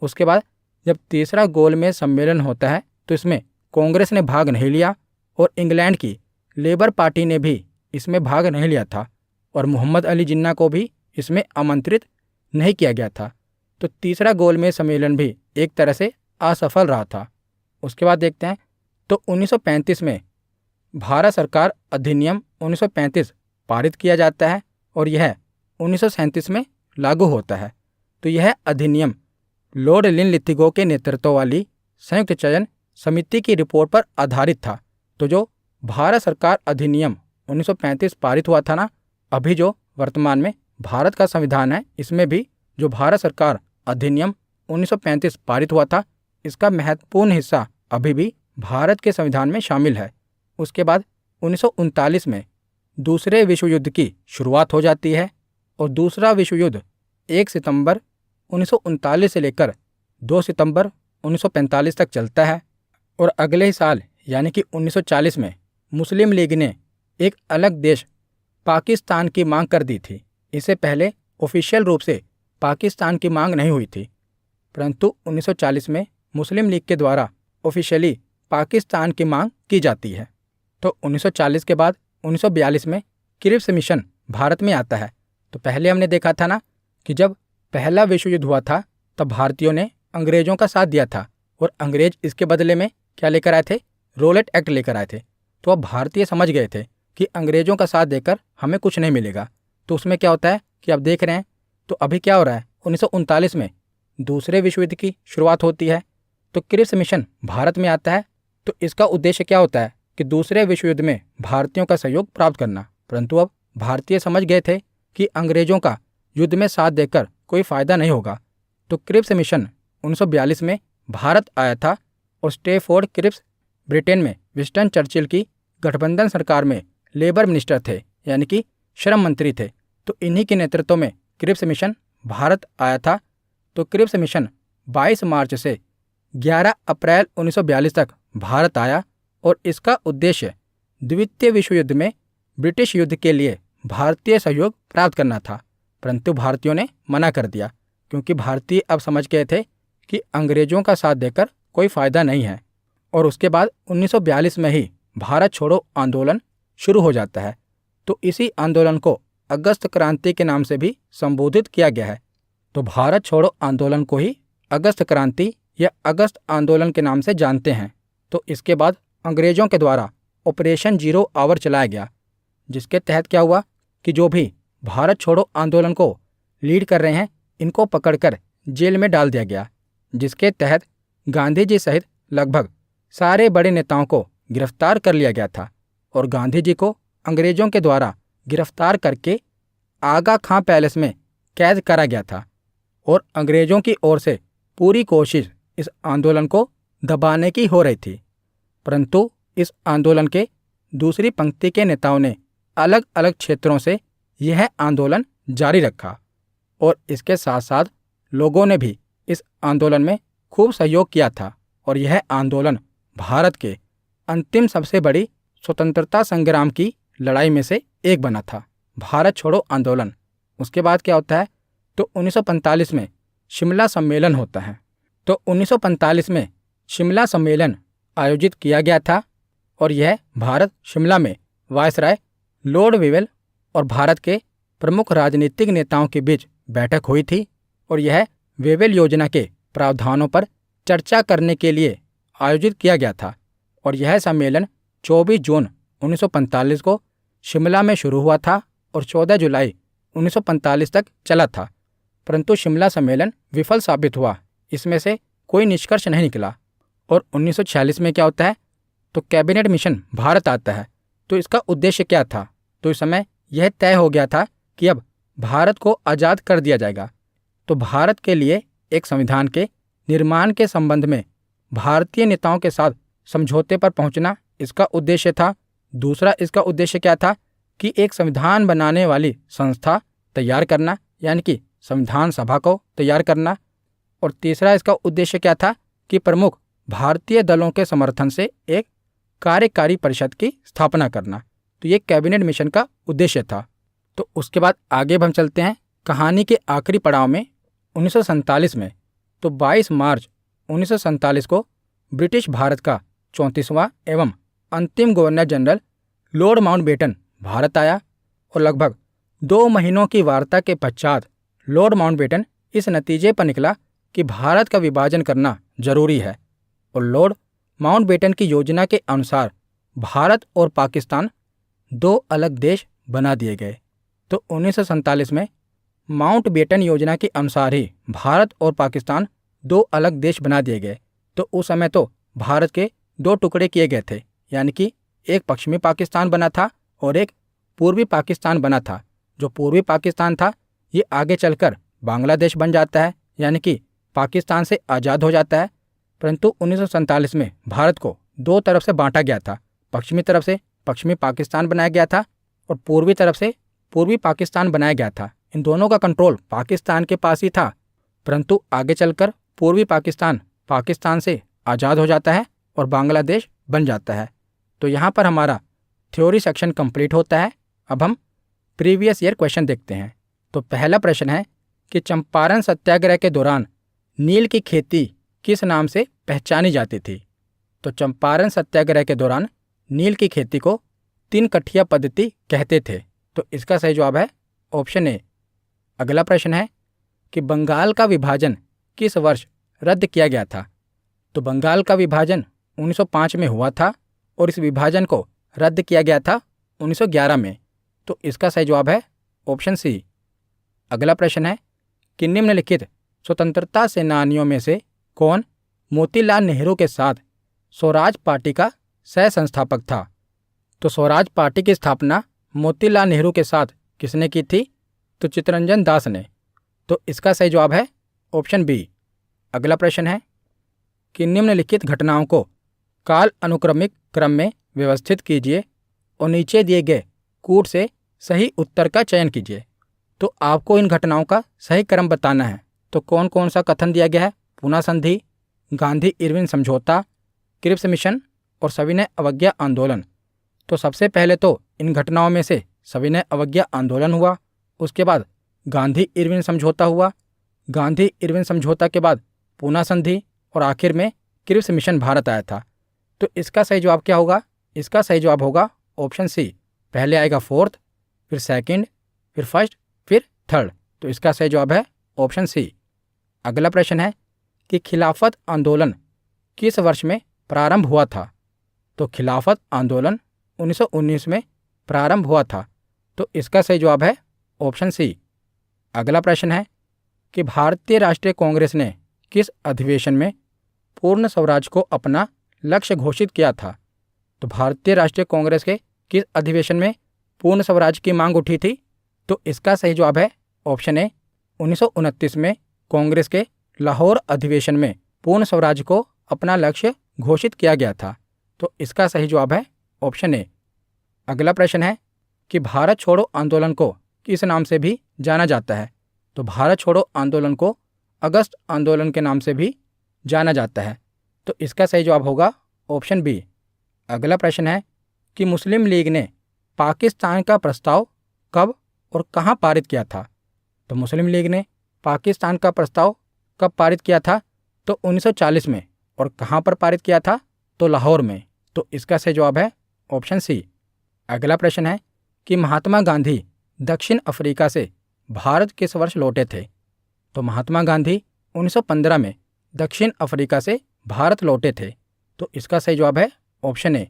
उसके बाद जब तीसरा गोलमेज सम्मेलन होता है तो इसमें कांग्रेस ने भाग नहीं लिया और इंग्लैंड की लेबर पार्टी ने भी इसमें भाग नहीं लिया था और मोहम्मद अली जिन्ना को भी इसमें आमंत्रित नहीं किया गया था। तो तीसरा गोलमेज सम्मेलन भी एक तरह से असफल रहा था। उसके बाद देखते हैं, तो 1935 में भारत सरकार अधिनियम 1935 पारित किया जाता है और यह 1937 में लागू होता है। तो यह अधिनियम लॉर्ड लिनलिथिगो के नेतृत्व वाली संयुक्त चयन समिति की रिपोर्ट पर आधारित था। तो जो भारत सरकार अधिनियम 1935 पारित हुआ था ना, अभी जो वर्तमान में भारत का संविधान है, इसमें भी जो भारत सरकार अधिनियम 1935 पारित हुआ था, इसका महत्वपूर्ण हिस्सा अभी भी भारत के संविधान में शामिल है। उसके बाद 1939 में दूसरे विश्व युद्ध की शुरुआत हो जाती है और दूसरा विश्व युद्ध 1 सितंबर 1939 से लेकर 2 सितंबर 1945 तक चलता है। और अगले ही साल यानी कि 1940 में मुस्लिम लीग ने एक अलग देश पाकिस्तान की मांग कर दी थी। इससे पहले ऑफिशियल रूप से पाकिस्तान की मांग नहीं हुई थी, परंतु 1940 में मुस्लिम लीग के द्वारा ऑफिशियली पाकिस्तान की मांग की जाती है। तो 1940 के बाद 1942 में क्रिप्स मिशन भारत में आता है। तो पहले हमने देखा था ना कि जब पहला विश्व युद्ध हुआ था तब भारतीयों ने अंग्रेजों का साथ दिया था और अंग्रेज इसके बदले में क्या लेकर आए थे, रोलेट एक्ट लेकर आए थे। तो अब भारतीय समझ गए थे कि अंग्रेजों का साथ देकर हमें कुछ नहीं मिलेगा। तो उसमें क्या होता है कि अब देख रहे हैं, तो अभी क्या हो रहा है, 1939 में दूसरे विश्व युद्ध की शुरुआत होती है। तो क्रिप्स मिशन भारत में आता है। तो इसका उद्देश्य क्या होता है कि दूसरे विश्व युद्ध में भारतीयों का सहयोग प्राप्त करना। परंतु अब भारतीय समझ गए थे कि अंग्रेजों का युद्ध में साथ देकर कोई फायदा नहीं होगा। तो क्रिप्स मिशन 1942 में भारत आया था और स्टेफोर्ड क्रिप्स ब्रिटेन में विंस्टन चर्चिल की गठबंधन सरकार में लेबर मिनिस्टर थे, यानी कि श्रम मंत्री थे। तो इन्हीं के नेतृत्व में क्रिप्स मिशन भारत आया था। तो क्रिप्स मिशन 22 मार्च से 11 अप्रैल 1942 तक भारत आया और इसका उद्देश्य द्वितीय विश्व युद्ध में ब्रिटिश युद्ध के लिए भारतीय सहयोग प्राप्त करना था। परंतु भारतीयों ने मना कर दिया, क्योंकि भारतीय अब समझ गए थे कि अंग्रेजों का साथ देकर कोई फायदा नहीं है। और उसके बाद 1942 में ही भारत छोड़ो आंदोलन शुरू हो जाता है। तो इसी आंदोलन को अगस्त क्रांति के नाम से भी संबोधित किया गया है। तो भारत छोड़ो आंदोलन को ही अगस्त क्रांति या अगस्त आंदोलन के नाम से जानते हैं। तो इसके बाद अंग्रेजों के द्वारा ऑपरेशन जीरो आवर चलाया गया, जिसके तहत क्या हुआ कि जो भी भारत छोड़ो आंदोलन को लीड कर रहे हैं इनको पकड़कर जेल में डाल दिया गया, जिसके तहत गांधी जी सहित लगभग सारे बड़े नेताओं को गिरफ्तार कर लिया गया था और गांधी जी को अंग्रेजों के द्वारा गिरफ्तार करके आगा खां पैलेस में कैद करा गया था और अंग्रेजों की ओर से पूरी कोशिश इस आंदोलन को दबाने की हो रही थी। परंतु इस आंदोलन के दूसरी पंक्ति के नेताओं ने अलग अलग क्षेत्रों से यह आंदोलन जारी रखा और इसके साथ साथ लोगों ने भी इस आंदोलन में खूब सहयोग किया था और यह आंदोलन भारत के अंतिम सबसे बड़ी स्वतंत्रता संग्राम की लड़ाई में से एक बना था, भारत छोड़ो आंदोलन। उसके बाद क्या होता है तो 1945 में शिमला सम्मेलन होता है। तो 1945 में शिमला सम्मेलन आयोजित किया गया था और यह भारत शिमला में वायसराय लॉर्ड वेवेल और भारत के प्रमुख राजनीतिक नेताओं के बीच बैठक हुई थी और यह वेवेल योजना के प्रावधानों पर चर्चा करने के लिए आयोजित किया गया था और यह सम्मेलन 24 जून 1945 को शिमला में शुरू हुआ था और 14 जुलाई 1945 तक चला था। परंतु शिमला सम्मेलन विफल साबित हुआ, इसमें से कोई निष्कर्ष नहीं निकला और 1946 में क्या होता है तो कैबिनेट मिशन भारत आता है। तो इसका उद्देश्य क्या था तो इस समय यह तय हो गया था कि अब भारत को आज़ाद कर दिया जाएगा। तो भारत के लिए एक संविधान के निर्माण के संबंध में भारतीय नेताओं के साथ समझौते पर पहुंचना इसका उद्देश्य था। दूसरा इसका उद्देश्य क्या था कि एक संविधान बनाने वाली संस्था तैयार करना, यानी कि संविधान सभा को तैयार करना। और तीसरा इसका उद्देश्य क्या था कि प्रमुख भारतीय दलों के समर्थन से एक कार्यकारी परिषद की स्थापना करना। तो ये कैबिनेट मिशन का उद्देश्य था। तो उसके बाद आगे हम चलते हैं कहानी के आखिरी पड़ाव में 1947 में। तो 22 मार्च 1947 को ब्रिटिश भारत का 34वां एवं अंतिम governor general Lord Mountbatten Bharat आया और लगभग 2 महीनों की वार्ता के पश्चात लॉर्ड माउंटबेटन इस नतीजे पर निकला कि भारत का विभाजन करना जरूरी है और लॉर्ड माउंटबेटन की योजना के अनुसार भारत और पाकिस्तान 2 अलग देश बना दिए गए। तो 1947 में माउंटबेटन योजना के अनुसार ही भारत और पाकिस्तान 2 अलग देश बना दिए गए। तो उस समय तो भारत के 2 टुकड़े किए गए थे, यानी कि एक पश्चिमी पाकिस्तान बना था और एक पूर्वी पाकिस्तान बना था। जो पूर्वी पाकिस्तान था ये आगे चलकर बांग्लादेश बन जाता है, यानी कि पाकिस्तान से आज़ाद हो जाता है। परंतु 1947 में भारत को 2 तरफ से बांटा गया था। पश्चिमी तरफ से पश्चिमी पाकिस्तान बनाया गया था और पूर्वी तरफ से पूर्वी पाकिस्तान बनाया गया था। इन दोनों का कंट्रोल पाकिस्तान के पास ही था, परंतु आगे चलकर पूर्वी पाकिस्तान पाकिस्तान से आज़ाद हो जाता है और बांग्लादेश बन जाता है। तो यहाँ पर हमारा थ्योरी सेक्शन कंप्लीट होता है। अब हम प्रीवियस ईयर क्वेश्चन देखते हैं। तो पहला प्रश्न है कि चंपारण सत्याग्रह के दौरान नील की खेती किस नाम से पहचानी जाती थी। तो चंपारण सत्याग्रह के दौरान नील की खेती को 3 कठिया पद्धति कहते थे। तो इसका सही जवाब है ऑप्शन ए। अगला प्रश्न है कि बंगाल का विभाजन किस वर्ष रद्द किया गया था। तो बंगाल का विभाजन 1905 में हुआ था और इस विभाजन को रद्द किया गया था 1911 में। तो इसका सही जवाब है ऑप्शन सी। अगला प्रश्न है कि निम्नलिखित स्वतंत्रता सेनानियों में से कौन मोतीलाल नेहरू के साथ स्वराज पार्टी का सह संस्थापक था। तो स्वराज पार्टी की स्थापना मोतीलाल नेहरू के साथ किसने की थी। तो चित्तरंजन दास ने। तो इसका सही जवाब है ऑप्शन बी। अगला प्रश्न है कि निम्नलिखित घटनाओं को काल अनुक्रमिक क्रम में व्यवस्थित कीजिए और नीचे दिए गए कूट से सही उत्तर का चयन कीजिए। तो आपको इन घटनाओं का सही क्रम बताना है। तो कौन कौन सा कथन दिया गया है। पूना संधि, गांधी इरविन समझौता, क्रिप्स मिशन और सविनय अवज्ञा आंदोलन। तो सबसे पहले तो इन घटनाओं में से सविनय अवज्ञा आंदोलन हुआ, उसके बाद गांधी इरविन समझौता हुआ, गांधी इरविन समझौता के बाद पूना संधि और आखिर में क्रिप्स मिशन भारत आया था। तो इसका सही जवाब क्या होगा। इसका सही जवाब होगा ऑप्शन सी। पहले आएगा फोर्थ, फिर सेकंड, फिर फर्स्ट, फिर थर्ड। तो इसका सही जवाब है ऑप्शन सी। अगला प्रश्न है कि खिलाफत आंदोलन किस वर्ष में प्रारंभ हुआ था। तो खिलाफत आंदोलन 1919 में प्रारंभ हुआ था? तो इसका सही जवाब है ऑप्शन सी। अगला प्रश्न है कि भारतीय राष्ट्रीय कांग्रेस ने किस अधिवेशन में पूर्ण स्वराज को अपना लक्ष्य घोषित किया था? तो भारतीय राष्ट्रीय कांग्रेस के किस अधिवेशन में पूर्ण स्वराज की मांग उठी थी? तो इसका सही जवाब है ऑप्शन ए। 1929 में कांग्रेस के लाहौर अधिवेशन में पूर्ण स्वराज को अपना लक्ष्य घोषित किया गया था। तो इसका सही जवाब है ऑप्शन ए। अगला प्रश्न है कि भारत छोड़ो आंदोलन को किस नाम से भी जाना जाता है? तो भारत छोड़ो आंदोलन को अगस्त आंदोलन के नाम से भी जाना जाता है। तो इसका सही जवाब होगा ऑप्शन बी। अगला प्रश्न है कि मुस्लिम लीग ने पाकिस्तान का प्रस्ताव कब और कहां पारित किया था? तो मुस्लिम लीग ने पाकिस्तान का प्रस्ताव कब पारित किया था? तो 1940 में। और कहां पर पारित किया था? तो लाहौर में। तो इसका सही जवाब है ऑप्शन सी। अगला प्रश्न है कि महात्मा गांधी दक्षिण अफ्रीका से भारत किस वर्ष लौटे थे? तो महात्मा गांधी 1915 में दक्षिण अफ्रीका से भारत लौटे थे। तो इसका सही जवाब है ऑप्शन ए।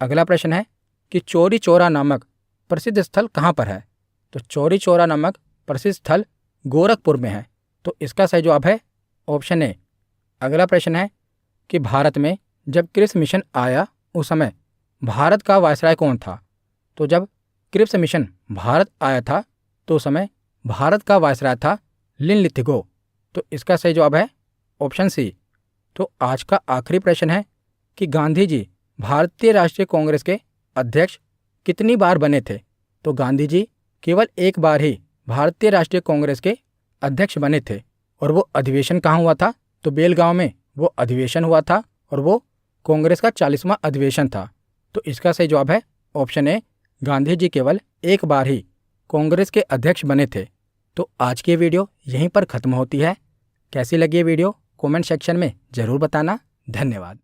अगला प्रश्न है कि चौरी चौरा नामक प्रसिद्ध स्थल कहाँ पर है? तो चौरी चौरा नामक प्रसिद्ध स्थल गोरखपुर में है। तो इसका सही जवाब है ऑप्शन ए। अगला प्रश्न है कि भारत में जब क्रिप्स मिशन आया उस समय भारत का वायसराय कौन था? तो जब क्रिप्स मिशन भारत आया था तो उस समय भारत का वायसराय था लिनलिथिगो। तो इसका सही जवाब है ऑप्शन सी। तो आज का आखिरी प्रश्न है कि गांधी जी भारतीय राष्ट्रीय कांग्रेस के अध्यक्ष कितनी बार बने थे? तो गांधी जी केवल एक बार ही भारतीय राष्ट्रीय कांग्रेस के अध्यक्ष बने थे। और वो अधिवेशन कहाँ हुआ था? तो बेलगांव में वो अधिवेशन हुआ था और वो कांग्रेस का 40वां अधिवेशन था। तो इसका सही जवाब है ऑप्शन ए। गांधी जी केवल एक बार ही कांग्रेस के अध्यक्ष बने थे। तो आज की वीडियो यहीं पर ख़त्म होती है। कैसी लगी ये वीडियो कमेंट सेक्शन में ज़रूर बताना। धन्यवाद।